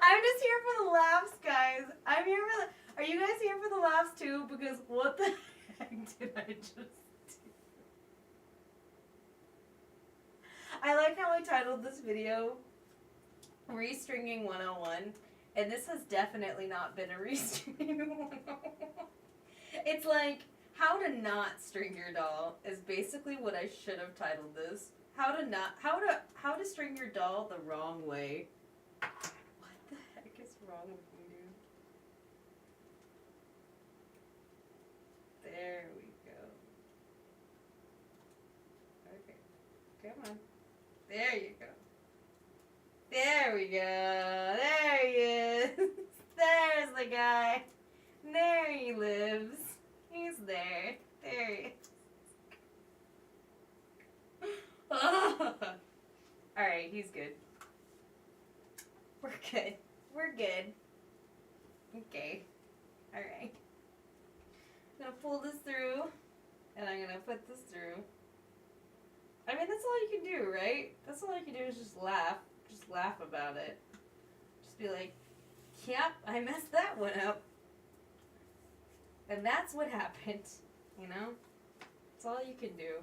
I'm just here for the laughs, guys. I'm here for the... Are you guys here for the laughs too? Because what the heck did I just do? I like how I titled this video Restringing 101, and this has definitely not been a restringing 101. It's like how to not string your doll is basically what I should have titled this. How to string your doll the wrong way. What the heck is wrong with me, dude? There we go. There you go. There we go. There he is. There's the guy. There he lives. He's there. There he is. Alright, he's good. We're good. We're good. Okay. Alright. I'm gonna pull this through, and I'm gonna put this through. I mean, that's all you can do, right? That's all you can do is just laugh. Just laugh about it. Just be like, yep, I messed that one up. And that's what happened, you know? That's all you can do.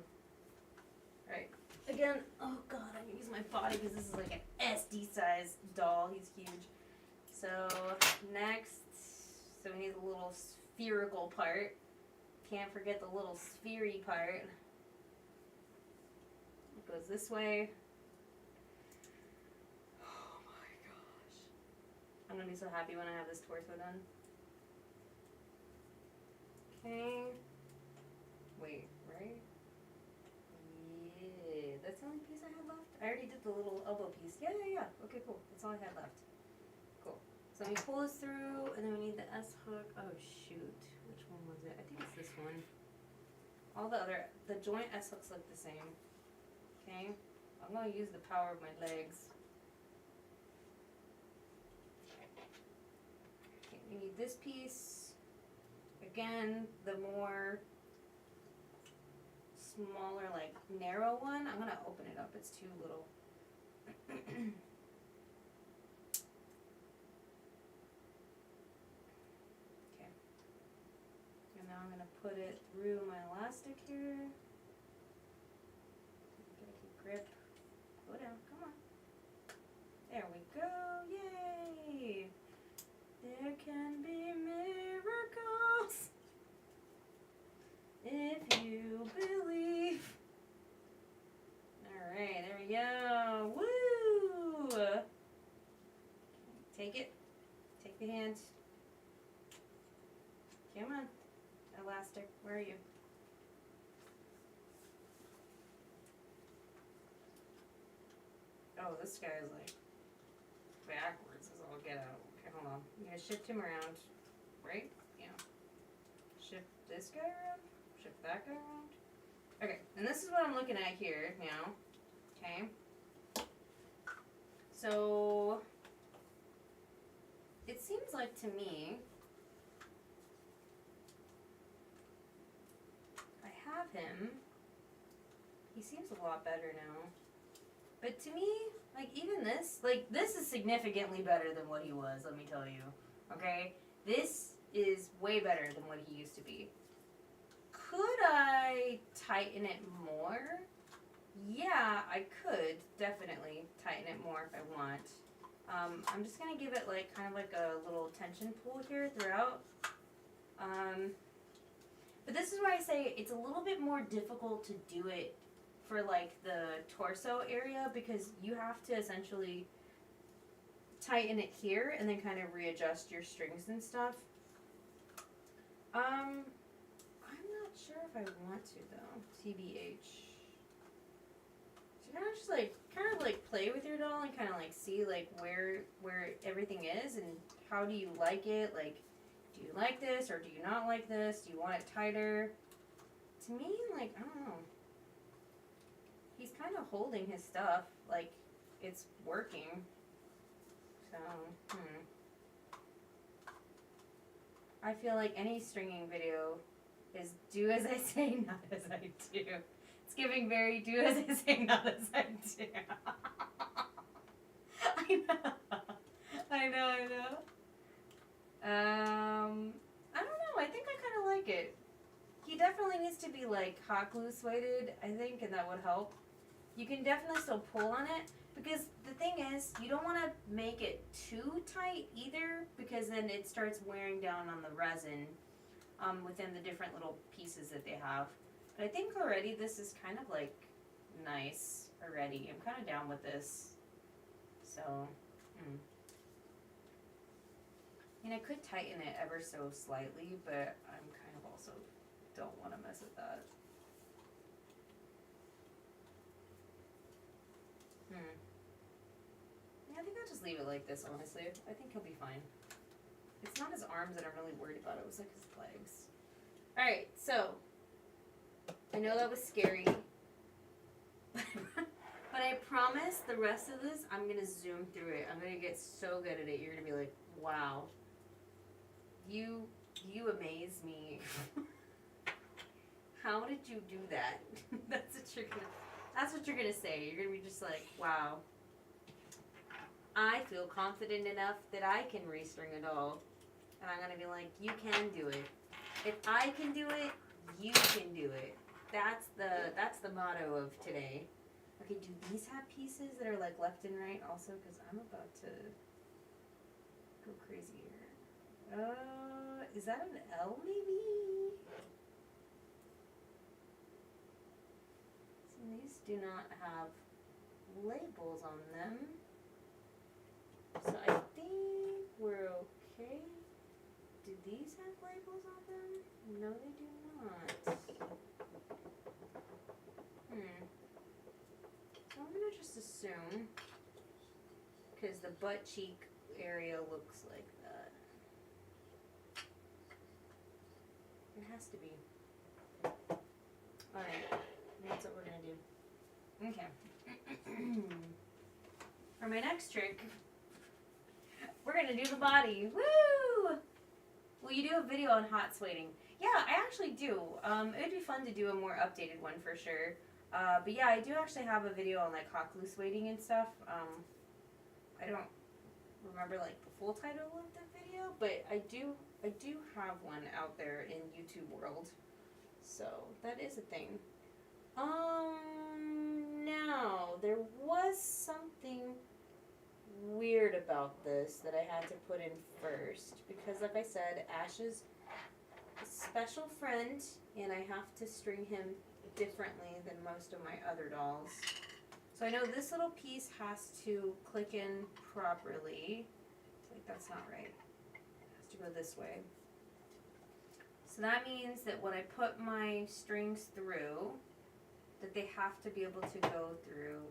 Alright. Again, oh god, I'm gonna use my body because this is like an SD size doll. He's huge. So, next, so we need the little spherical part. Can't forget the little sphery part. It goes this way. Oh my gosh. I'm gonna be so happy when I have this torso done. Okay. Wait, right? Yeah, that's the only piece I had left? I already did the little elbow piece. Yeah. Okay, cool. That's all I had left. Cool. So let me pull this through, and then we need the S hook. Oh, shoot. Which one was it? I think it's this one. All the joint S hooks look the same. Okay. I'm going to use the power of my legs. Okay, we need this piece. Again, the more smaller, like narrow one, I'm going to open it up. It's too little. Okay. And now I'm going to put it through my elastic here. Get a good grip. Go down. Come on. There we go. Yay! There can be miracles if you believe. Alright, there we go. Woo! Take it. Take the hand. Come on. Elastic, where are you? Oh, this guy is like backwards as all get out. Okay, hold on. I'm gonna shift him around. Right? Yeah. Shift this guy around. Shift that guy around. Okay, and this is what I'm looking at here now. Okay. So it seems like to me I have him. He seems a lot better now. But to me, like even this, like this is significantly better than what he was, let me tell you. Okay? This is way better than what he used to be. Could I tighten it more? Yeah, I could definitely tighten it more if I want. I'm just gonna give it like kind of like a little tension pull here throughout. But this is why I say it's a little bit more difficult to do it for like the torso area because you have to essentially tighten it here and then kind of readjust your strings and stuff. I'm not sure if I want to though, TBH. So kind of like play with your doll and kind of like see like where everything is and how do you like it? Like, do you like this or do you not like this? Do you want it tighter? To me, like, I don't know. He's kind of holding his stuff like it's working. So, I feel like any stringing video is do as I say, not as I do. It's giving very do as I say, not as I do. I know. I don't know. I think I kind of like it. He definitely needs to be like hot glue suede, I think, and that would help. You can definitely still pull on it because the thing is, you don't want to make it too tight either because then it starts wearing down on the resin within the different little pieces that they have. But I think already this is kind of like nice already. I'm kind of down with this. So, I mean, I could tighten it ever so slightly, but I'm kind of also don't want to mess with that. Yeah, I think I'll just leave it like this, honestly. I think he'll be fine. It's not his arms that I'm really worried about. It was like his legs. Alright, so. I know that was scary. But I promise the rest of this, I'm going to zoom through it. I'm going to get so good at it. You're going to be like, wow. You amaze me. How did you do that? That's what you're gonna say. You're gonna be just like, wow. I feel confident enough that I can restring a doll. And I'm gonna be like, you can do it. If I can do it, you can do it. That's the motto of today. Okay, do these have pieces that are like left and right also? Because I'm about to go crazy here. Is that an L maybe? So these do not have labels on them. So I think we're okay. Do these have labels on them? No, they do not. So I'm gonna just assume, because the butt cheek area looks like that. It has to be. Alright, that's what we're gonna do. Okay. For my next trick, we're gonna do the body. Woo! Will you do a video on hot swaiting? Yeah, I actually do. It'd be fun to do a more updated one for sure. But yeah, I do actually have a video on like hot glue weighting and stuff. I don't remember like the full title of the video, but I do have one out there in YouTube world. So that is a thing. Now there was something weird about this that I had to put in first because like I said, Ash is a special friend and I have to string him differently than most of my other dolls. So I know this little piece has to click in properly. Wait, that's not right. It has to go this way. So that means that when I put my strings through, that they have to be able to go through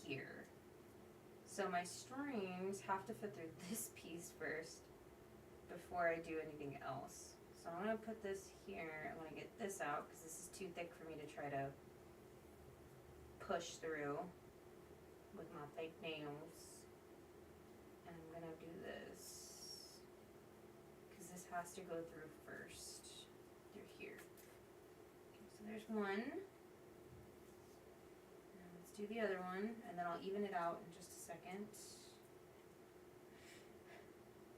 here. So my strings have to fit through this piece first before I do anything else. So I'm going to put this here. I'm going to get this out because this is too thick for me to try to push through with my fake nails. And I'm going to do this because this has to go through first, through here. Okay, so there's one. And let's do the other one, and then I'll even it out in just a second.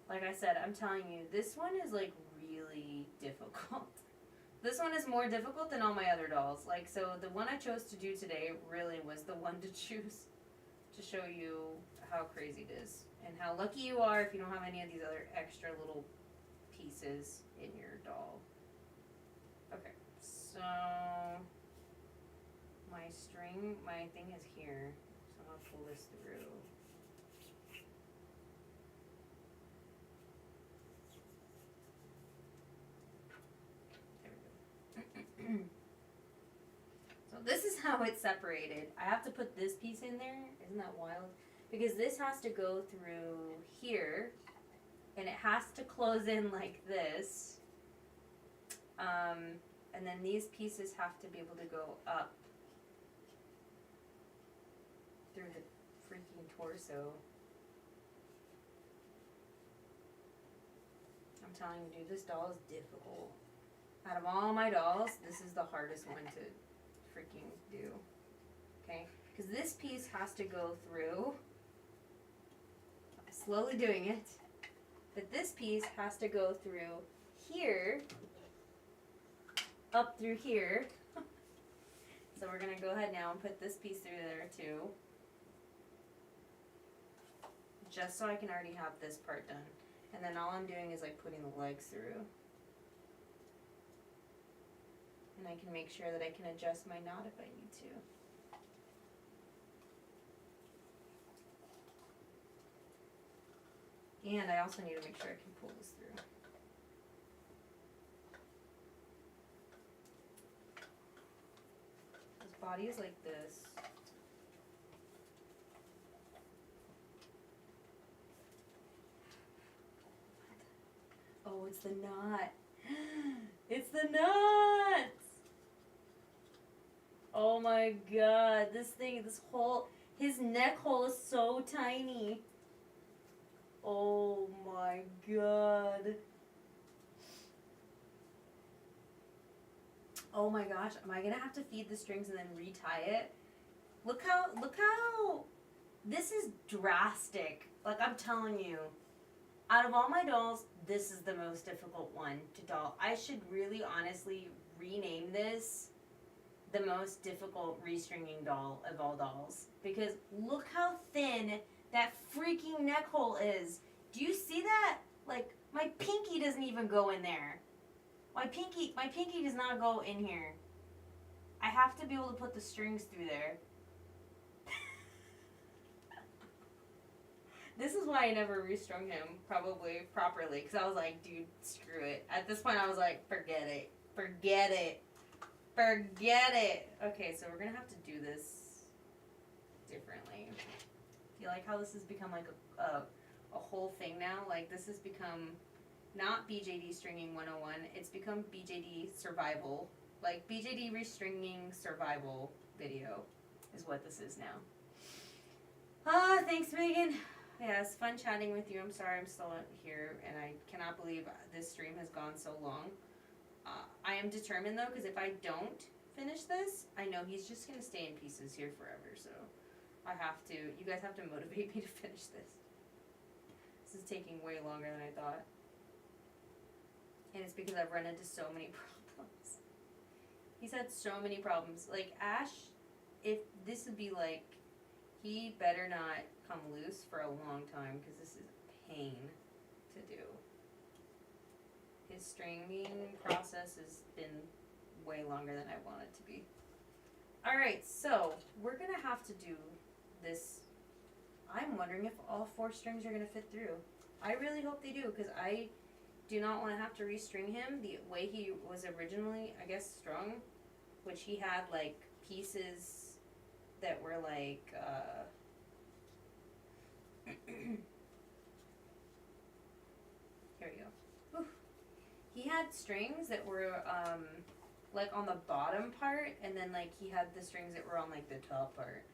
Like I said, I'm telling you, this one is like really difficult. This one is more difficult than all my other dolls. Like, so the one I chose to do today really was the one to choose to show you how crazy it is and how lucky you are if you don't have any of these other extra little pieces in your doll. Okay, so my thing is here, so I'm gonna pull this through. So this is how it's separated. I have to put this piece in there. Isn't that wild? Because this has to go through here, and it has to close in like this. And then these pieces have to be able to go up through the freaking torso. I'm telling you, dude, this doll is difficult. Out of all my dolls, this is the hardest one to freaking do. Okay? Because this piece has to go through. I'm slowly doing it. But this piece has to go through here. Up through here. So we're going to go ahead now and put this piece through there too. Just so I can already have this part done. And then all I'm doing is like putting the legs through. And I can make sure that I can adjust my knot if I need to. And I also need to make sure I can pull this through. This body is like this. it's the knot. It's the knot! Oh my god, this hole, his neck hole is so tiny. Oh my god. Oh my gosh, am I gonna have to feed the strings and then retie it? Look how, this is drastic. Like, I'm telling you, out of all my dolls, this is the most difficult one to doll. I should really honestly rename this the most difficult restringing doll of all dolls. Because look how thin that freaking neck hole is. Do you see that? Like, my pinky doesn't even go in there. My pinky does not go in here. I have to be able to put the strings through there. This is why I never restrung him, probably, properly. Because I was like, dude, screw it. At this point, I was like, forget it. Forget it. Forget it. Okay, so we're going to have to do this differently. Do you like how this has become like a whole thing now? Like, this has become not BJD stringing 101. It's become BJD survival. Like, BJD restringing survival video is what this is now. Thanks, Megan. Yeah, it's fun chatting with you. I'm sorry I'm still here, and I cannot believe this stream has gone so long. I am determined, though, because if I don't finish this, I know he's just going to stay in pieces here forever, so I have to, you guys have to motivate me to finish this. This is taking way longer than I thought. And it's because I've run into so many problems. He's had so many problems. Like, Ash, if this would be like, he better not come loose for a long time, because this is a pain to do. His stringing process has been way longer than I want it to be. Alright, so we're going to have to do this. I'm wondering if all 4 strings are going to fit through. I really hope they do, because I do not want to have to restring him the way he was originally, I guess, strung, which he had, like, pieces that were, like, here we go. Oof. He had strings that were, like, on the bottom part, and then, like, he had the strings that were on, like, the top part.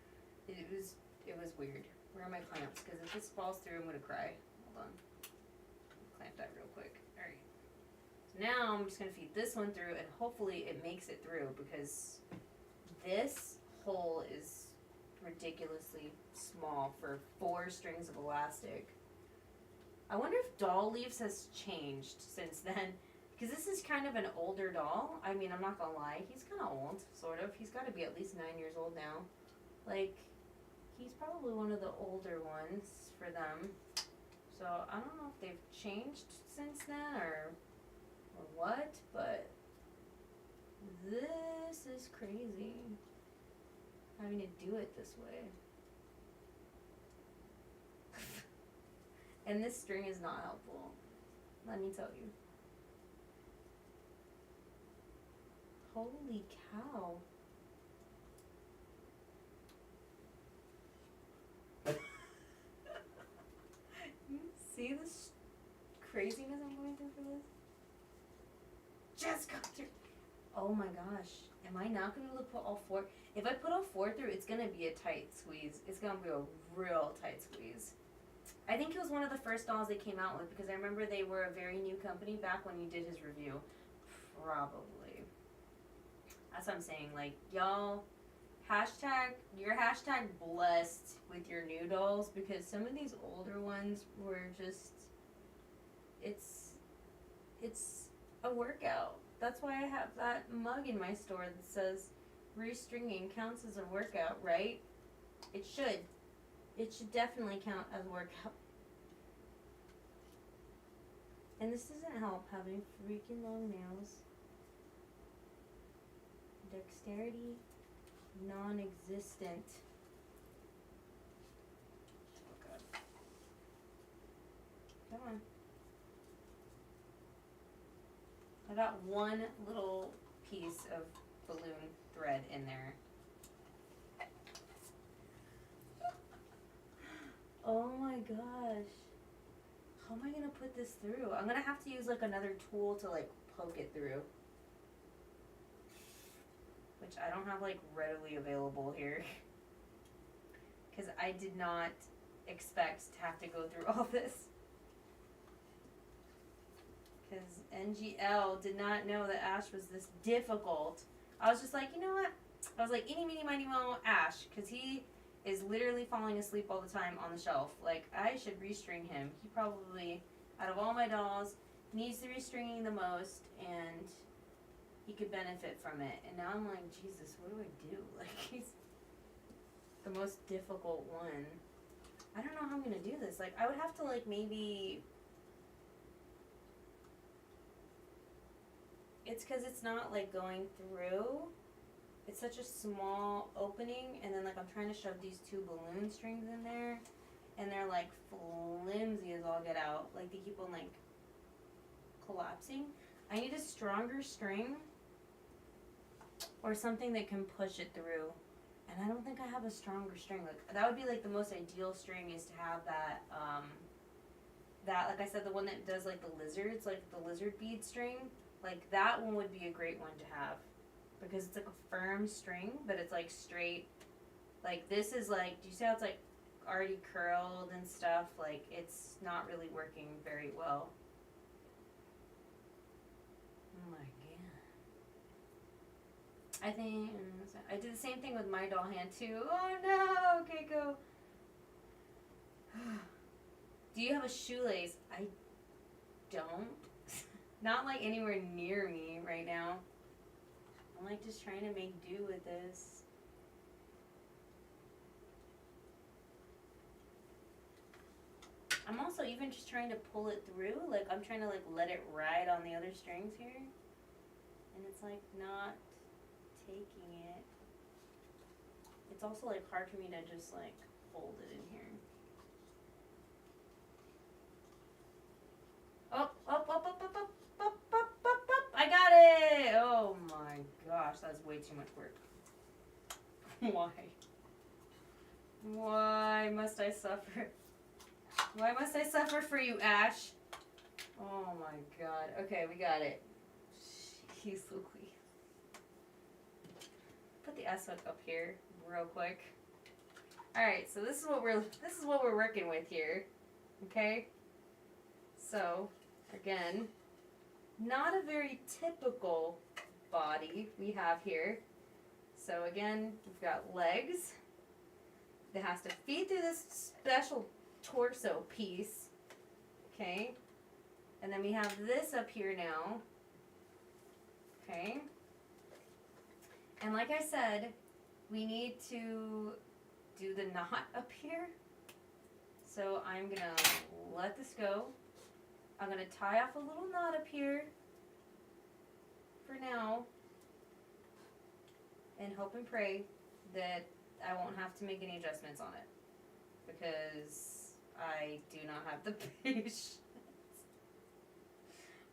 It was weird. Where are my clamps? Because if this falls through, I'm going to cry. Hold on. Clamp that real quick. Alright. So now I'm just going to feed this one through, and hopefully it makes it through, because this hole is ridiculously small for 4 strings of elastic. I wonder if doll leaves has changed since then, because this is kind of an older doll. I mean, I'm not gonna lie, he's kind of old, sort of. He's got to be at least 9 years old now. Like, he's probably one of the older ones for them. So I don't know if they've changed since then or what, but this is crazy. Having to do it this way. And this string is not helpful, let me tell you. Holy cow. You see this craziness I'm going through for this? Just got through. Oh my gosh. Am I not going to be able to put all 4? If I put all 4 through, it's going to be a tight squeeze. It's going to be a real tight squeeze. I think it was one of the first dolls they came out with, because I remember they were a very new company back when you did his review. Probably. That's what I'm saying. Like, y'all, you're hashtag blessed with your new dolls, because some of these older ones were just, it's a workout. That's why I have that mug in my store that says restringing counts as a workout, right? It should. It should definitely count as a workout. And this doesn't help having freaking long nails. Dexterity, non-existent. Oh god. Come on. I got one little piece of balloon thread in there. Oh my gosh. How am I gonna put this through? I'm gonna have to use like another tool to like poke it through. Which I don't have like readily available here. Because I did not expect to have to go through all this. Because NGL did not know that Ash was this difficult. I was just like, you know what? I was like, eeny, meeny, miny, mo, Ash. Because he is literally falling asleep all the time on the shelf. Like, I should restring him. He probably, out of all my dolls, needs the restringing the most, and he could benefit from it. And now I'm like, Jesus, what do I do? Like, he's the most difficult one. I don't know how I'm going to do this. Like, I would have to, like, maybe... It's because it's not, like, going through... It's such a small opening, and then like I'm trying to shove these two balloon strings in there, and they're like flimsy as all get out. Like they keep on like collapsing. I need a stronger string or something that can push it through. And I don't think I have a stronger string. Like that would be like the most ideal string is to have that that, like I said, the one that does like the lizards, like the lizard bead string. Like that one would be a great one to have. Because it's like a firm string, but it's like straight. Like this is like, do you see how it's like already curled and stuff? Like it's not really working very well. Oh my god. I think, I did the same thing with my doll hand too. Oh no, okay, go. Do you have a shoelace? I don't. Not like anywhere near me right now. I'm like just trying to make do with this. I'm also even just trying to pull it through. Like I'm trying to like let it ride on the other strings here. And it's like not taking it. It's also like hard for me to just like hold it in here. Up, up, up, up, up, up. I got it! Oh my gosh, that's way too much work. Why? Why must I suffer? Why must I suffer for you, Ash? Oh my god. Okay, we got it. Jeez Louise. Put the S hook up here real quick. Alright, so this is what we're working with here. Okay? So, again, not a very typical body we have here. So again, we've got legs that has to feed through this special torso piece. Okay. And then we have this up here now. Okay. And like I said, we need to do the knot up here. So I'm going to let this go. I'm going to tie off a little knot up here for now and hope and pray that I won't have to make any adjustments on it because I do not have the patience.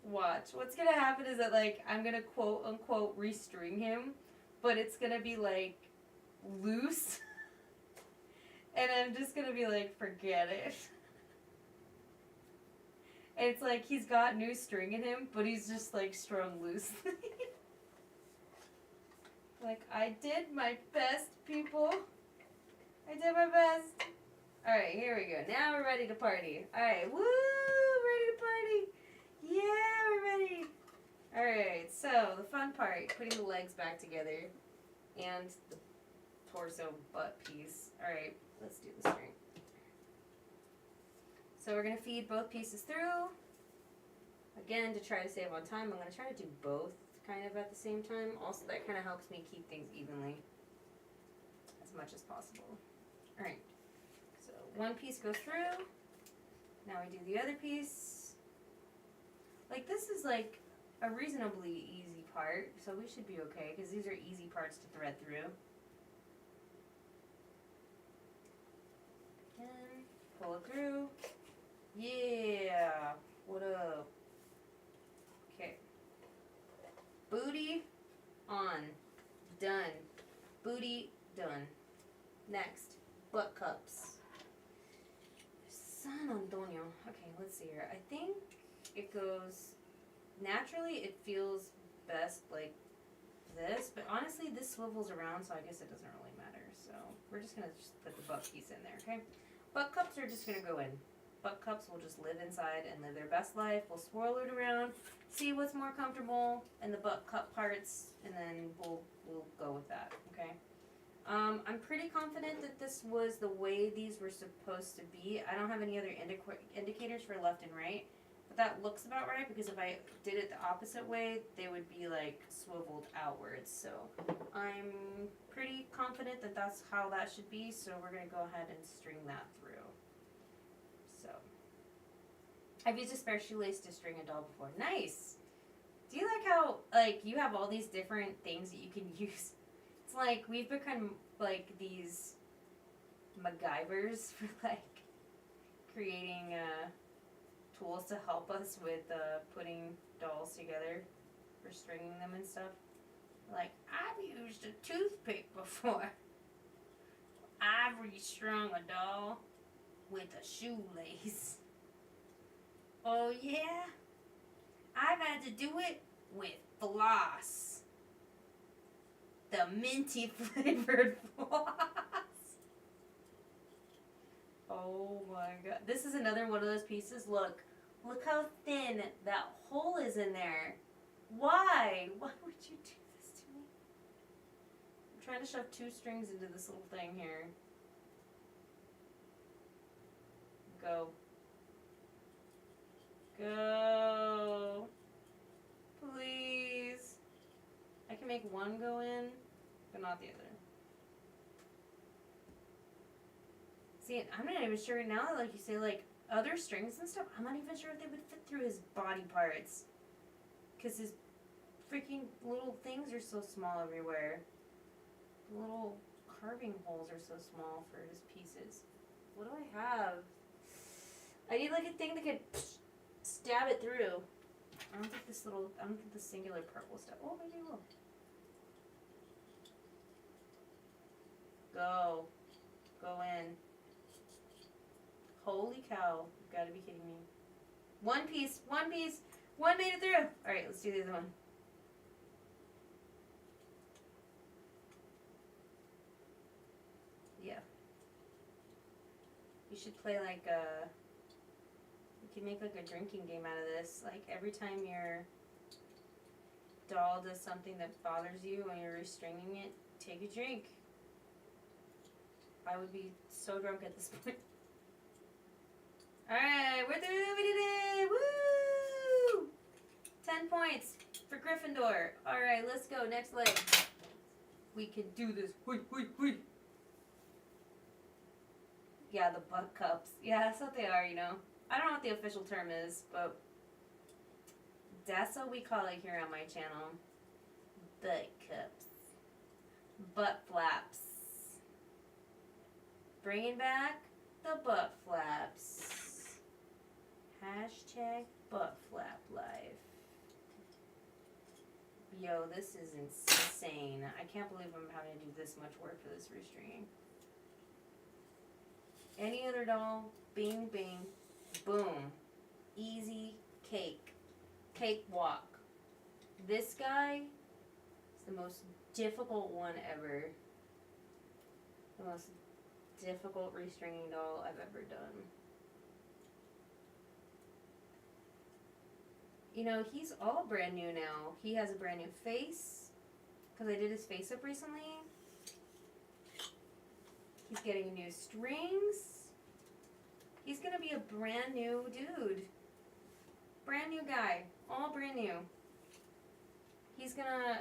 Watch. What's going to happen is that like I'm going to quote unquote restring him, but it's going to be like loose and I'm just going to be like forget it. It's like he's got new string in him, but he's just like strung loosely. Like, I did my best, people. I did my best. Alright, here we go. Now we're ready to party. Alright, woo! Ready to party. Yeah, we're ready. Alright, so the fun part, putting the legs back together and the torso butt piece. Alright, let's do the string. So we're going to feed both pieces through. Again, to try to save on time, I'm going to try to do both kind of at the same time. Also, that kind of helps me keep things evenly as much as possible. Alright, so one piece goes through. Now we do the other piece. Like this is like a reasonably easy part, so we should be okay because these are easy parts to thread through. Again, pull it through. Yeah, what up? Okay. Booty on. Done. Booty done. Next, butt cups. There's San Antonio. Okay, let's see here. I think it goes, naturally it feels best like this, but honestly this swivels around, so I guess it doesn't really matter. So we're just gonna just put the butt piece in there, okay? Butt cups are just gonna go in. Butt cups will just live inside and live their best life. We'll swirl it around, see what's more comfortable in the butt cup parts, and then we'll go with that, okay? I'm pretty confident that this was the way these were supposed to be. I don't have any other indicators for left and right, but that looks about right, because if I did it the opposite way, they would be like swiveled outwards. So I'm pretty confident that that's how that should be, so we're going to go ahead and string that through. So I've used a spare shoelace to string a doll before. Nice! Do you like how, like, you have all these different things that you can use? It's like we've become like these MacGyvers for like creating tools to help us with putting dolls together, for stringing them and stuff. Like, I've used a toothpick before. I've restrung a doll with a shoelace. Oh yeah? I've had to do it with floss. The minty flavored floss. Oh my god. This is another one of those pieces. Look how thin that hole is in there. Why? Why would you do this to me? I'm trying to shove 2 strings into this little thing here. Go. Go. Please. I can make one go in, but not the other. See, I'm not even sure now that, like you say, like, other strings and stuff, I'm not even sure if they would fit through his body parts. Because his freaking little things are so small everywhere. The little carving holes are so small for his pieces. What do I have? I need, like, a thing that could stab it through. I don't think the singular part will stab. Oh, maybe it will. Go. Go in. Holy cow. You've got to be kidding me. One piece. One made it through. Alright, let's do the other one. Yeah. You should play like a... You can make like a drinking game out of this. Like every time your doll does something that bothers you when you're restringing it, take a drink. I would be so drunk at this point. Alright, we're through. We did it! Woo! 10 points for Gryffindor. Alright, let's go. Next leg. We can do this. Hui, hui, hui. Yeah, the butt cups. Yeah, that's what they are, you know. I don't know what the official term is, but that's what we call it here on my channel. Butt cups. Butt flaps. Bringing back the butt flaps. Hashtag butt flap life. Yo, this is insane. I can't believe I'm having to do this much work for this restringing. Any other doll, bing, bing, boom. Easy cake. Cake walk. This guy is the most difficult one ever. The most difficult restringing doll I've ever done. You know, he's all brand new now. He has a brand new face, because I did his face up recently. He's getting new strings. He's gonna be a brand new dude. Brand new guy. All brand new. He's gonna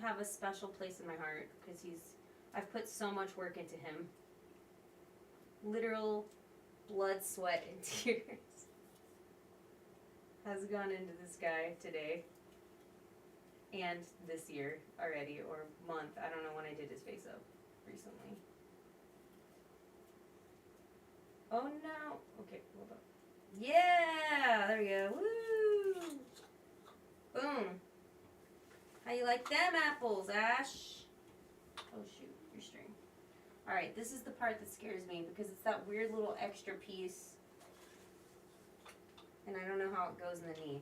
have a special place in my heart, because I've put so much work into him. Literal blood, sweat, and tears has gone into this guy today and this year already, or month. I don't know when I did his face up recently. Oh no. Okay, hold on. Yeah, there we go. Woo! Boom. How you like them apples, Ash? Oh shoot, your string. Alright, this is the part that scares me, because it's that weird little extra piece and I don't know how it goes in the knee.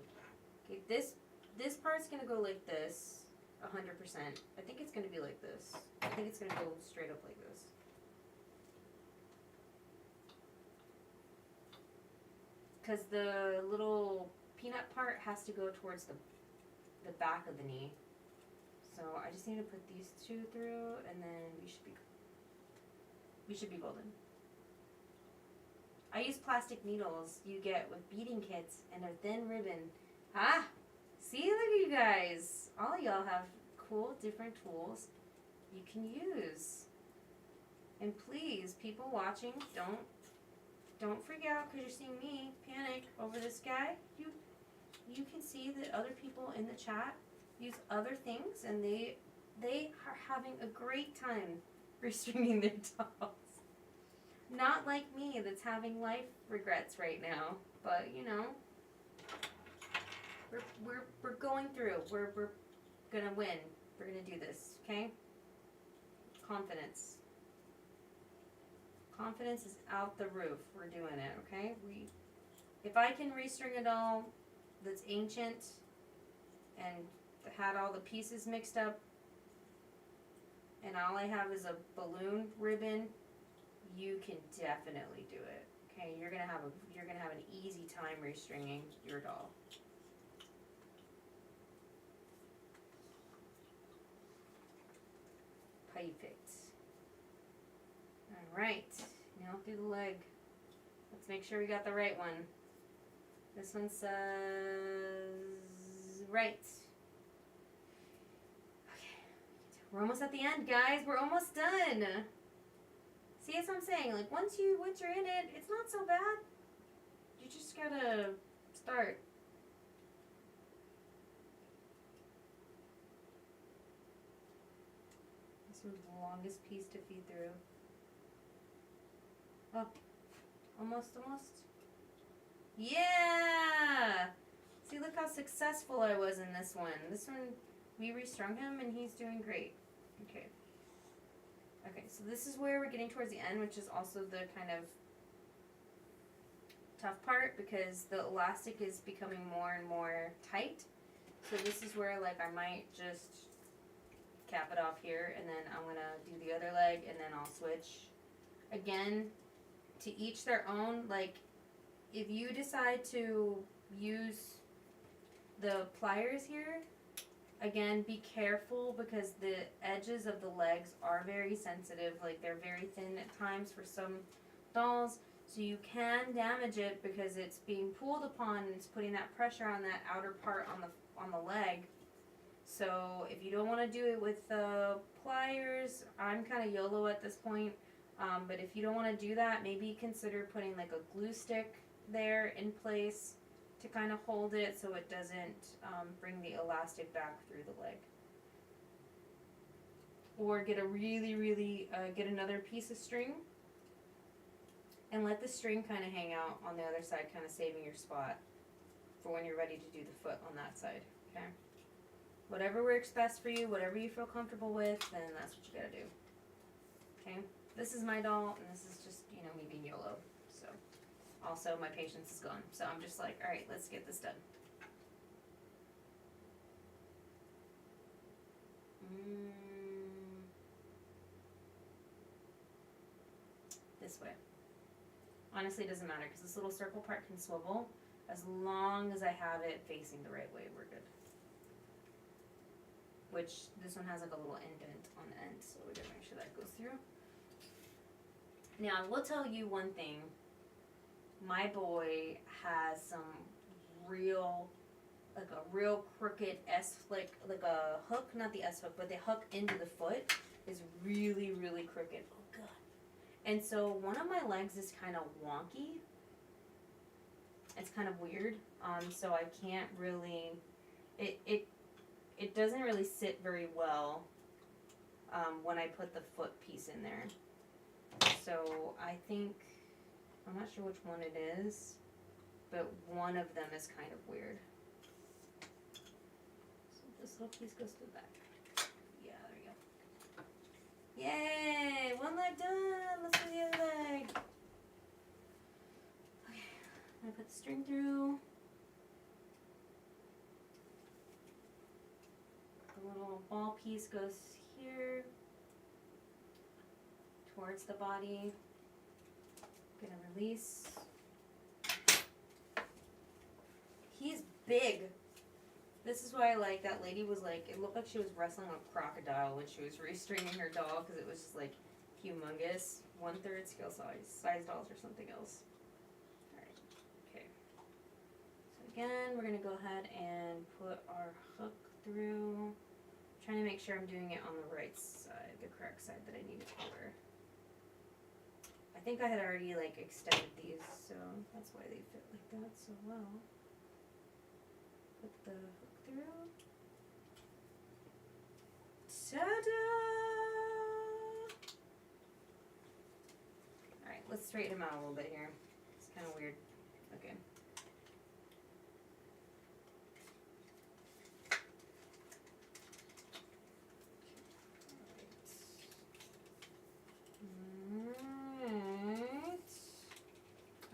Okay, this part's gonna go like this, 100%. I think it's gonna be like this. I think it's gonna go straight up like this. Because the little peanut part has to go towards the back of the knee. So I just need to put these two through, and then we should be golden. I use plastic needles you get with beading kits and a thin ribbon. Ah, see, look at you guys. All of y'all have cool different tools you can use. And please, people watching, don't freak out because you're seeing me panic over this guy. You can see that other people in the chat use other things, and they are having a great time restringing their dolls. Not like me that's having life regrets right now, but you know, we're going through. We're gonna win. We're gonna do this, okay? Confidence. Confidence is out the roof. We're doing it, okay? If I can restring a doll that's ancient and had all the pieces mixed up, and all I have is a balloon ribbon, you can definitely do it. Okay, you're gonna have an easy time restringing your doll. Perfect. All right, now through the leg. Let's make sure we got the right one. This one says right. Okay, we're almost at the end, guys. We're almost done. See, that's what I'm saying. Like once you're in it, it's not so bad. You just gotta start. This one's the longest piece to feed through. Oh, almost. Yeah! See, look how successful I was in this one. This one, we restrung him and he's doing great. Okay. Okay, so this is where we're getting towards the end, which is also the kind of tough part because the elastic is becoming more and more tight. So this is where like I might just cap it off here and then I'm gonna do the other leg and then I'll switch. Again, to each their own. Like if you decide to use the pliers here, again, be careful because the edges of the legs are very sensitive. Like they're very thin at times for some dolls. So you can damage it because it's being pulled upon and it's putting that pressure on that outer part on the leg. So if you don't want to do it with the pliers, I'm kind of YOLO at this point. But if you don't want to do that, maybe consider putting like a glue stick there in place to kind of hold it so it doesn't bring the elastic back through the leg. Or get a get another piece of string and let the string kind of hang out on the other side, kind of saving your spot for when you're ready to do the foot on that side, okay? Whatever works best for you, whatever you feel comfortable with, then that's what you gotta do, okay? This is my doll, and this is just, you know, me being YOLO, so. Also, my patience is gone, so I'm just like, all right, let's get this done. This way. Honestly, it doesn't matter, because this little circle part can swivel. As long as I have it facing the right way, we're good. Which, this one has like a little indent on the end, so we're gonna make sure that goes through. Now, I will tell you one thing. My boy has some real crooked like a hook, not the S hook, but the hook into the foot is really crooked. Oh god. And so one of my legs is kind of wonky. It's kind of weird. So I can't really, it doesn't really sit very well when I put the foot piece in there. So I think, I'm not sure which one it is, but one of them is kind of weird. So this little piece goes to the back. Yeah, there we go. Yay! One leg done! Let's do the other leg. Okay, I'm gonna put the string through. little ball piece goes here towards the body. Gonna release. He's big. This is why, like, that lady was like, it looked like she was wrestling a crocodile when she was restringing her doll, because it was just like humongous. 1/3 scale size dolls or something else. Alright, okay. So again, we're going to go ahead and put our hook through. I'm trying to make sure I'm doing it on the right side, the correct side that I need to color. I think I had already, like, extended these, so that's why they fit like that so well. Put the hook through. Ta-da! Alright, let's straighten him out a little bit here. It's kind of weird. Okay.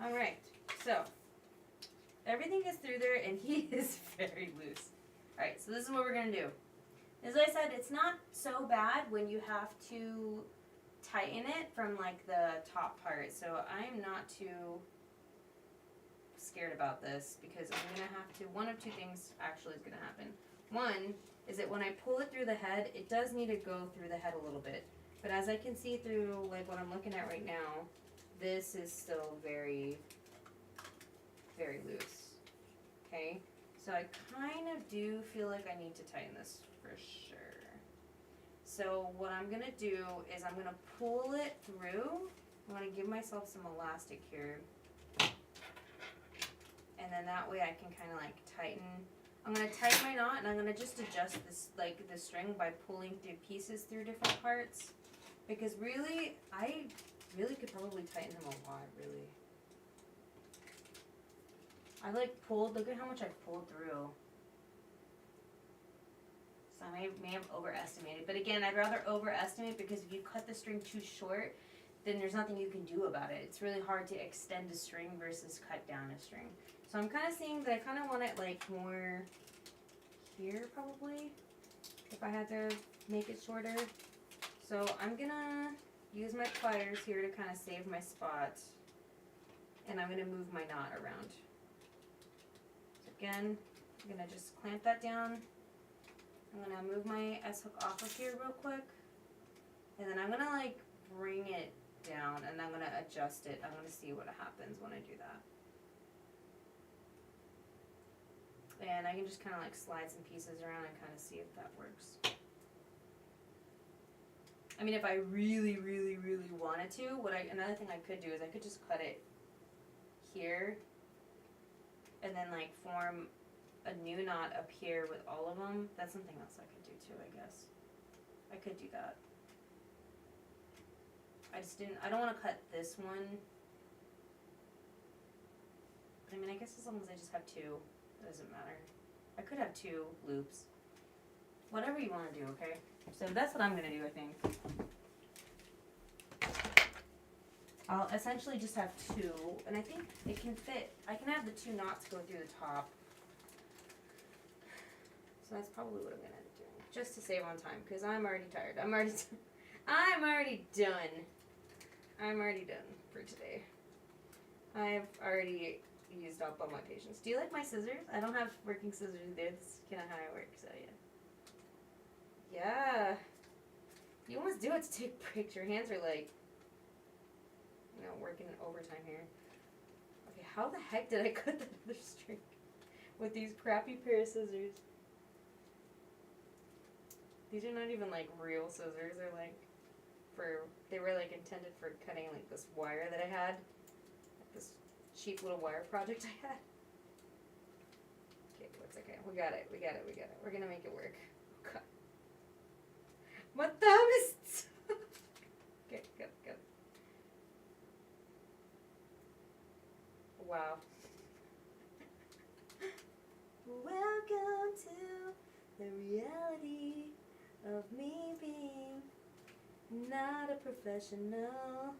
Alright, so everything is through there and he is very loose. Alright, so this is what we're going to do. As I said, it's not so bad when you have to tighten it from like the top part. So I'm not too scared about this because I'm going to have to, one of two things actually is going to happen. One is that when I pull it through the head, it does need to go through the head a little bit. But as I can see through like what I'm looking at right now, this is still very, very loose. Okay, so I kind of do feel like I need to tighten this for sure. So what I'm gonna do is I'm gonna pull it through. I'm gonna give myself some elastic here. And then that way I can kind of like tighten. I'm gonna tighten my knot and I'm gonna just adjust this, like the string by pulling through pieces through different parts. Because really, I really could probably tighten him a lot, really. I like pulled, look at how much I've pulled through. So I may have overestimated. But again, I'd rather overestimate because if you cut the string too short, then there's nothing you can do about it. It's really hard to extend a string versus cut down a string. So I'm kind of seeing that I kind of want it like more here probably, if I had to make it shorter. So I'm gonna use my pliers here to kind of save my spot. And I'm gonna move my knot around. So again, I'm gonna just clamp that down. I'm gonna move my S-hook off of here real quick. And then I'm gonna like bring it down and I'm gonna adjust it. I'm gonna see what happens when I do that. And I can just kind of like slide some pieces around and kind of see if that works. I mean, if I really, really, really wanted to, another thing I could do is I could just cut it here and then like form a new knot up here with all of them. That's something else I could do too, I guess. I could do that. I don't want to cut this one. I mean, I guess as long as I just have two, it doesn't matter. I could have two loops. Whatever you want to do, okay? So that's what I'm going to do, I think. I'll essentially just have two, and I think it can fit. I can have the two knots go through the top. So that's probably what I'm going to end up doing, just to save on time, because I'm already tired. I'm already done. I'm already done for today. I've already used up all my patience. Do you like my scissors? I don't have working scissors either. This is kind of how I work, so yeah. Yeah. You almost do have to take breaks. Your hands are like, you know, working overtime here. Okay, how the heck did I cut that other string with these crappy pair of scissors? These are not even like real scissors. They're like they were like intended for cutting like this wire that I had. Like this cheap little wire project I had. Okay, it's okay. We got it. We're gonna make it work. God. My thumb is... Okay, good. Wow. Welcome to the reality of me being not a professional.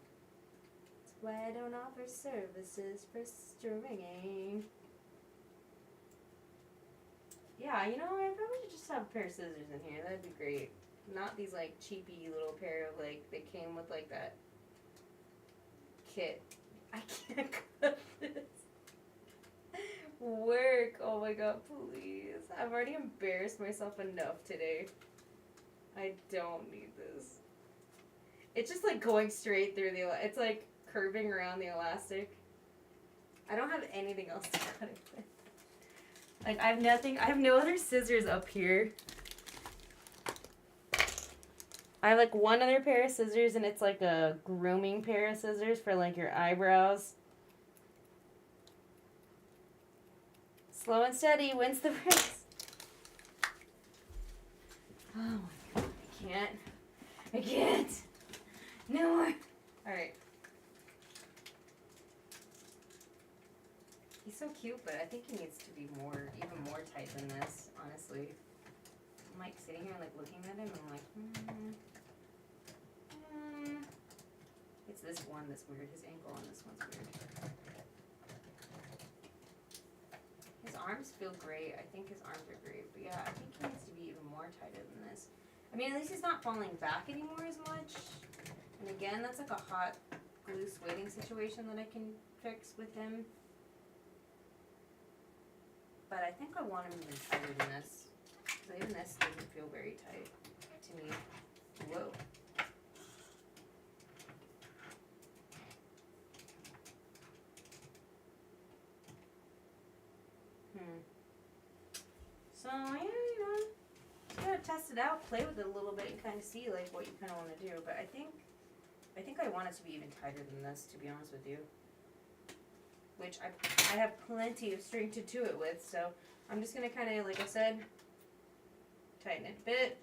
That's why I don't offer services for stringing. Yeah, you know, I probably should just have a pair of scissors in here. That'd be great. Not these, like, cheapy little pair of, like, they came with, like, that kit. I can't cut this. Work. Oh my god, please. I've already embarrassed myself enough today. I don't need this. It's just, like, going straight through the, it's, like, curving around the elastic. I don't have anything else to cut it with. Like, I have no other scissors up here. I have, like, one other pair of scissors, and it's, like, a grooming pair of scissors for, like, your eyebrows. Slow and steady wins the race. Oh, my God. I can't. No more. All right. He's so cute, but I think he needs to be even more tight than this, honestly. I'm like sitting here like looking at him and I'm like, It's this one that's weird. His ankle on this one's weird. His arms feel great. I think his arms are great. But yeah, I think he needs to be even more tighter than this. I mean, at least he's not falling back anymore as much. And again, that's like a hot glue sueding situation that I can fix with him. But I think I want him even tighter than this. Because even this doesn't feel very tight to me. Whoa. So, yeah, you know, you gotta test it out, play with it a little bit and kind of see, like, what you kind of want to do. But I think I want it to be even tighter than this, to be honest with you. Which I have plenty of string to do it with, so I'm just going to kind of, like I said, tighten it a bit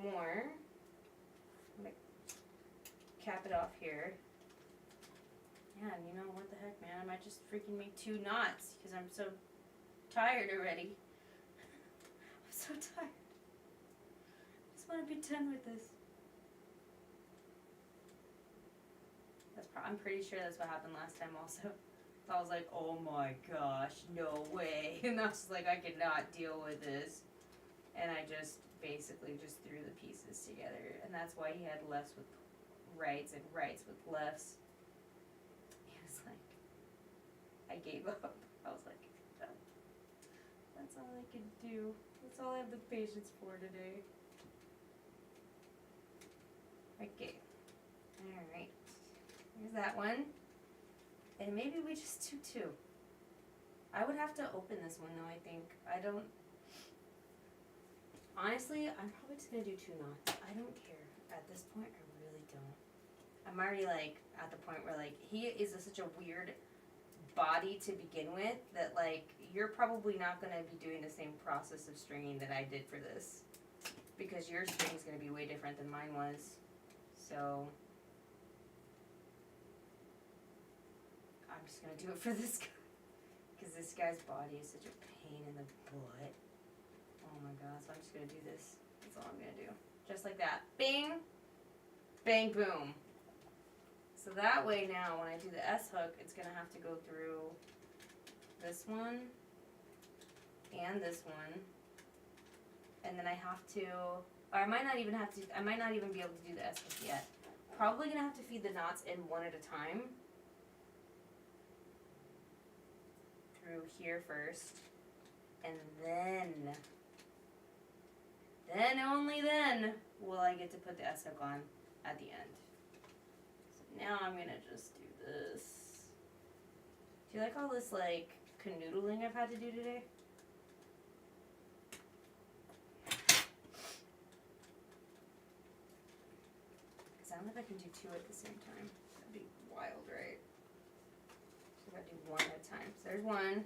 more. I'm going to cap it off here. Yeah, and you know what the heck, man, I might just freaking make 2 knots because I'm so tired already. I'm so tired. I just want to be done with this. I'm pretty sure that's what happened last time also. I was like, oh my gosh, no way. And I was like, I cannot deal with this. And I just basically just threw the pieces together. And that's why he had lefts with rights and rights with lefts. He was like, I gave up. I was like, no. That's all I could do. That's all I have the patience for today. Okay. Alright. Here's that one. And maybe we just do 2. I would have to open this one though, I think. Honestly, I'm probably just going to do 2 knots. I don't care. At this point, I really don't. I'm already like at the point where like he is such a weird body to begin with that like you're probably not going to be doing the same process of stringing that I did for this. Because your string is going to be way different than mine was. So I'm just going to do it for this guy. Because this guy's body is such a pain in the butt. Oh my god, so I'm just going to do this. That's all I'm going to do. Just like that. Bing! Bang, boom. So that way now, when I do the S-hook, it's going to have to go through this one and this one. And then I have to, or I might not even have to, I might not even be able to do the S-hook yet. Probably going to have to feed the knots in one at a time. Through here first. And then only then will I get to put the S-hook on at the end. So now I'm going to just do this. Do you like all this like canoodling I've had to do today? Because I don't know if I can do 2 at the same time. That'd be wild, right? So I gotta do 1 at a time. So there's 1.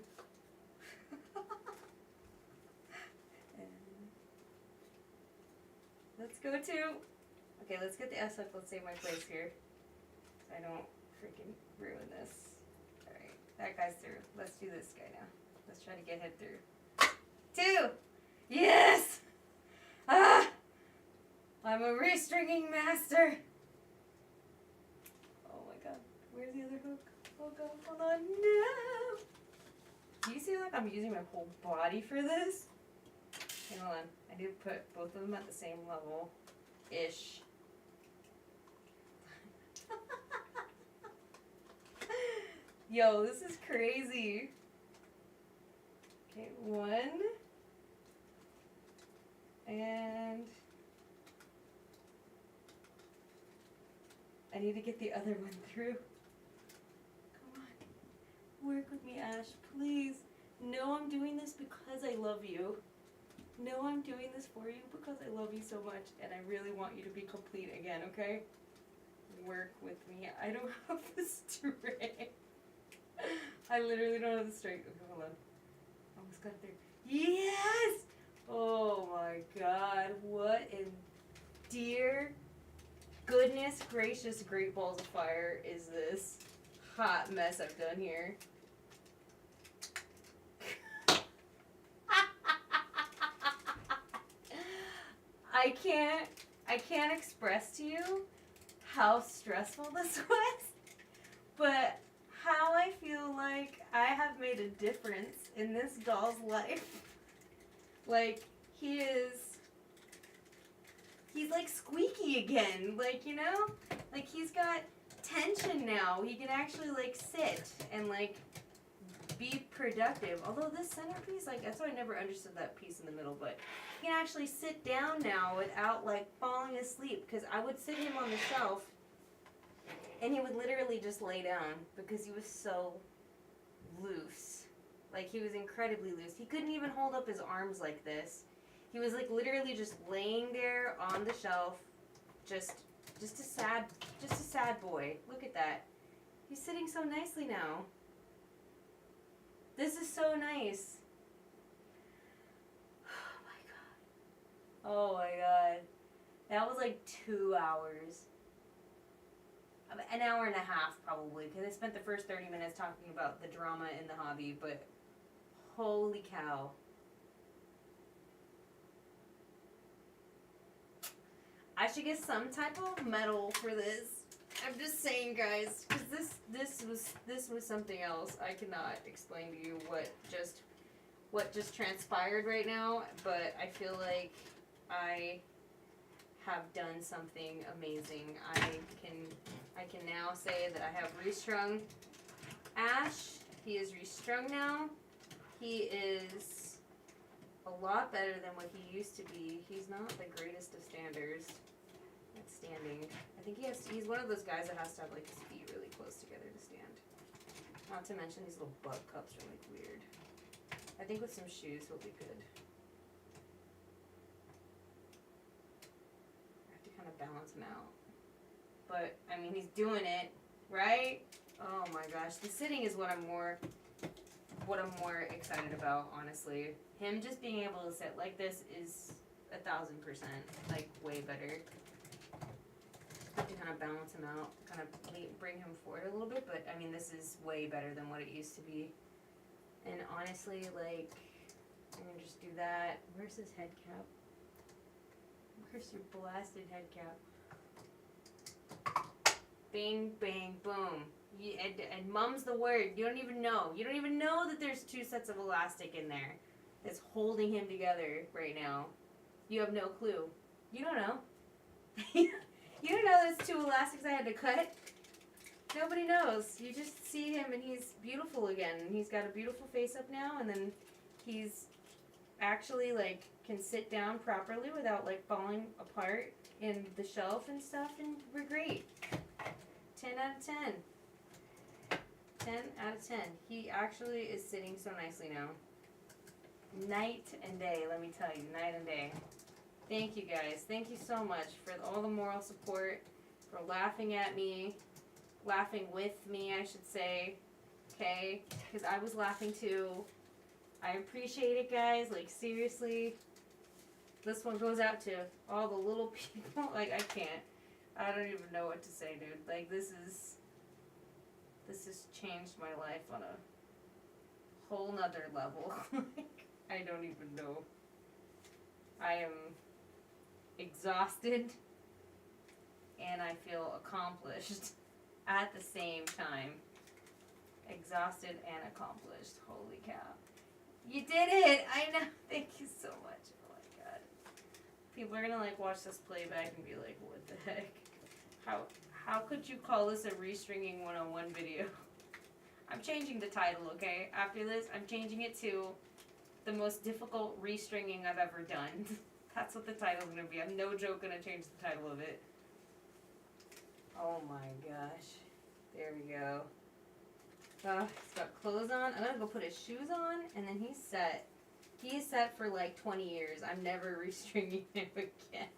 Let's go 2. Okay, let's get the S-hook. Let's save my place here. So I don't freaking ruin this. Alright, that guy's through. Let's do this guy now. Let's try to get him through. 2! Yes! Ah! I'm a restringing master! Oh my god. Where's the other hook? Oh god, hold on. No! Do you see like I'm using my whole body for this? Hang on. I need to put both of them at the same level-ish. Yo, this is crazy. Okay, one. And I need to get the other one through. Come on. Work with me, Ash, please. No, I'm doing this because I love you. No, I'm doing this for you because I love you so much and I really want you to be complete again, okay? Work with me. I don't have the strength. I literally don't have the strength. Okay, hold on. Almost got it there. Yes! Oh my god. What in dear goodness gracious great balls of fire is this hot mess I've done here? I can't express to you how stressful this was, but how I feel like I have made a difference in this doll's life. Like, he's like squeaky again, like, you know? Like, he's got tension now. He can actually, like, sit and, like, be productive. Although this centerpiece, like, that's why I never understood that piece in the middle, but he can actually sit down now without, like, falling asleep, because I would sit him on the shelf and he would literally just lay down because he was so loose. Like, he was incredibly loose. He couldn't even hold up his arms like this. He was, like, literally just laying there on the shelf, just a sad boy. Look at that. He's sitting so nicely now. This is so nice. Oh my god. That was like 2 hours. An hour and a half probably, because I spent the first 30 minutes talking about the drama in the hobby, but holy cow. I should get some type of medal for this. I'm just saying, guys, because this was something else. I cannot explain to you what just transpired right now, but I feel like I have done something amazing. I can now say that I have restrung Ash. He is restrung now. He is a lot better than what he used to be. He's not the greatest of standers. Standing. I think he's one of those guys that has to have like his feet really close together to stand. Not to mention these little butt cups are like weird. I think with some shoes he'll be good. I have to kind of balance him out. But I mean he's doing it, right? Oh my gosh. The sitting is what I'm more excited about, honestly. Him just being able to sit like this is 1,000% like way better. To kind of balance him out, kind of bring him forward a little bit, but I mean this is way better than what it used to be. And honestly, like, I'm gonna just do that. Where's his head cap? Where's your blasted head cap? Bing, bang, boom. And mum's the word. You don't even know. You don't even know that there's 2 sets of elastic in there that's holding him together right now. You have no clue. You don't know. You don't know there's 2 elastics I had to cut. Nobody knows. You just see him and he's beautiful again. He's got a beautiful face up now, and then he's actually like can sit down properly without like falling apart in the shelf and stuff, and we're great. 10 out of 10. 10 out of 10. He actually is sitting so nicely now. Night and day, let me tell you. Night and day. Thank you guys. Thank you so much for all the moral support, for laughing at me, laughing with me, I should say. Okay? Because I was laughing too. I appreciate it, guys. Like, seriously. This one goes out to all the little people. Like, I can't. I don't even know what to say, dude. Like, this has changed my life on a whole nother level. Like, I don't even know. I am exhausted and I feel accomplished at the same time. Exhausted and accomplished. Holy cow. You did it! I know. Thank you so much. Oh my god. People are gonna like watch this playback and be like, what the heck? How could you call this a Restringing 101 video? I'm changing the title, okay? After this, I'm changing it to the most difficult restringing I've ever done. That's what the title's gonna be. I'm no joke gonna change the title of it. Oh my gosh. There we go. He's got clothes on. I'm gonna go put his shoes on, and then he's set. He is set for like 20 years. I'm never restringing him again.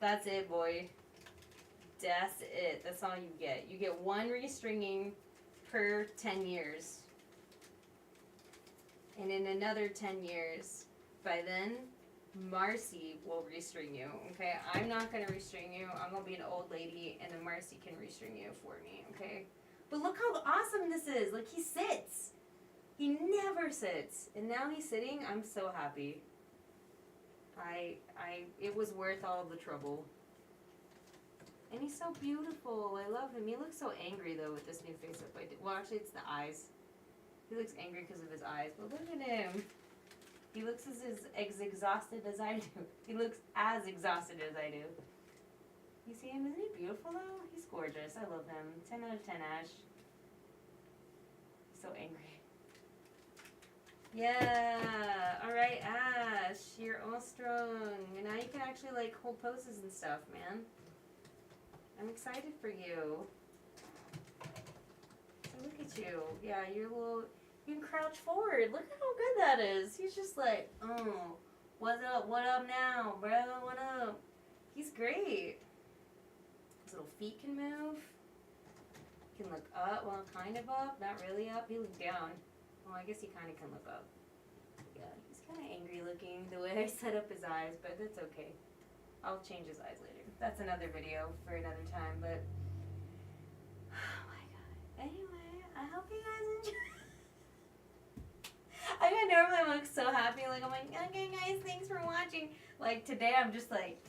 That's it, boy. That's it. That's all you get. You get one restringing per 10 years. And in another 10 years, by then, Marcy will restring you, okay? I'm not going to restring you. I'm going to be an old lady, and then Marcy can restring you for me, okay? But look how awesome this is. Like, he sits. He never sits. And now he's sitting. I'm so happy. It was worth all the trouble. And he's so beautiful. I love him. He looks so angry, though, with this new face-up I did. Well, actually, it's the eyes. He looks angry because of his eyes. But look at him. He looks as exhausted as I do. He looks as exhausted as I do. You see him? Isn't he beautiful, though? He's gorgeous. I love him. 10 out of 10, Ash. He's so angry. Yeah. All right, Ash. You're all strong. And now you can actually, like, hold poses and stuff, man. I'm excited for you. So look at you. Yeah, you're a little... You can crouch forward. Look at how good that is. He's just like, oh, what's up? What up now, bro? What up? He's great. His little feet can move. He can look up. Well, kind of up. Not really up. He looked down. Well, I guess he kind of can look up. Yeah, he's kind of angry looking the way I set up his eyes, but that's okay. I'll change his eyes later. That's another video for another time, but... Oh my god. Anyway, I hope you guys enjoy. I mean, normally I'm like so happy, like I'm like, okay guys, thanks for watching. Like today I'm just like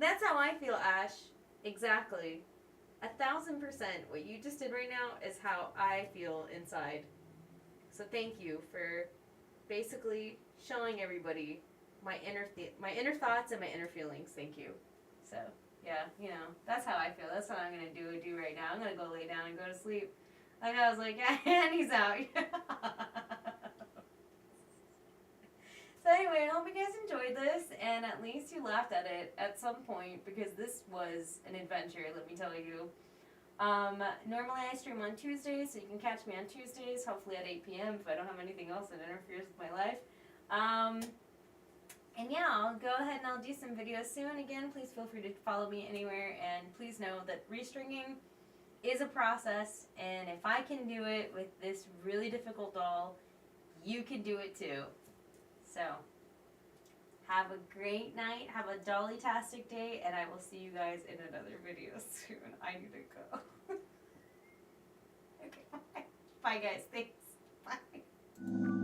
That's how I feel, Ash. Exactly. 1000%. What you just did right now is how I feel inside. So thank you for basically showing everybody my inner thoughts and my inner feelings. Thank you. So yeah, you know, that's how I feel. That's what I'm gonna do right now. I'm gonna go lay down and go to sleep. Like I was like, yeah, and he's out. So anyway, I hope you guys enjoyed this, and at least you laughed at it at some point, because this was an adventure, let me tell you. Normally I stream on Tuesdays, so you can catch me on Tuesdays, hopefully at 8 p.m. if I don't have anything else that interferes with my life. And yeah, I'll go ahead and I'll do some videos soon. Again, please feel free to follow me anywhere, and please know that restringing is a process, and if I can do it with this really difficult doll, you can do it too. So, have a great night, have a dolly-tastic day, and I will see you guys in another video soon. I need to go. Okay, bye. Bye guys, thanks. Bye.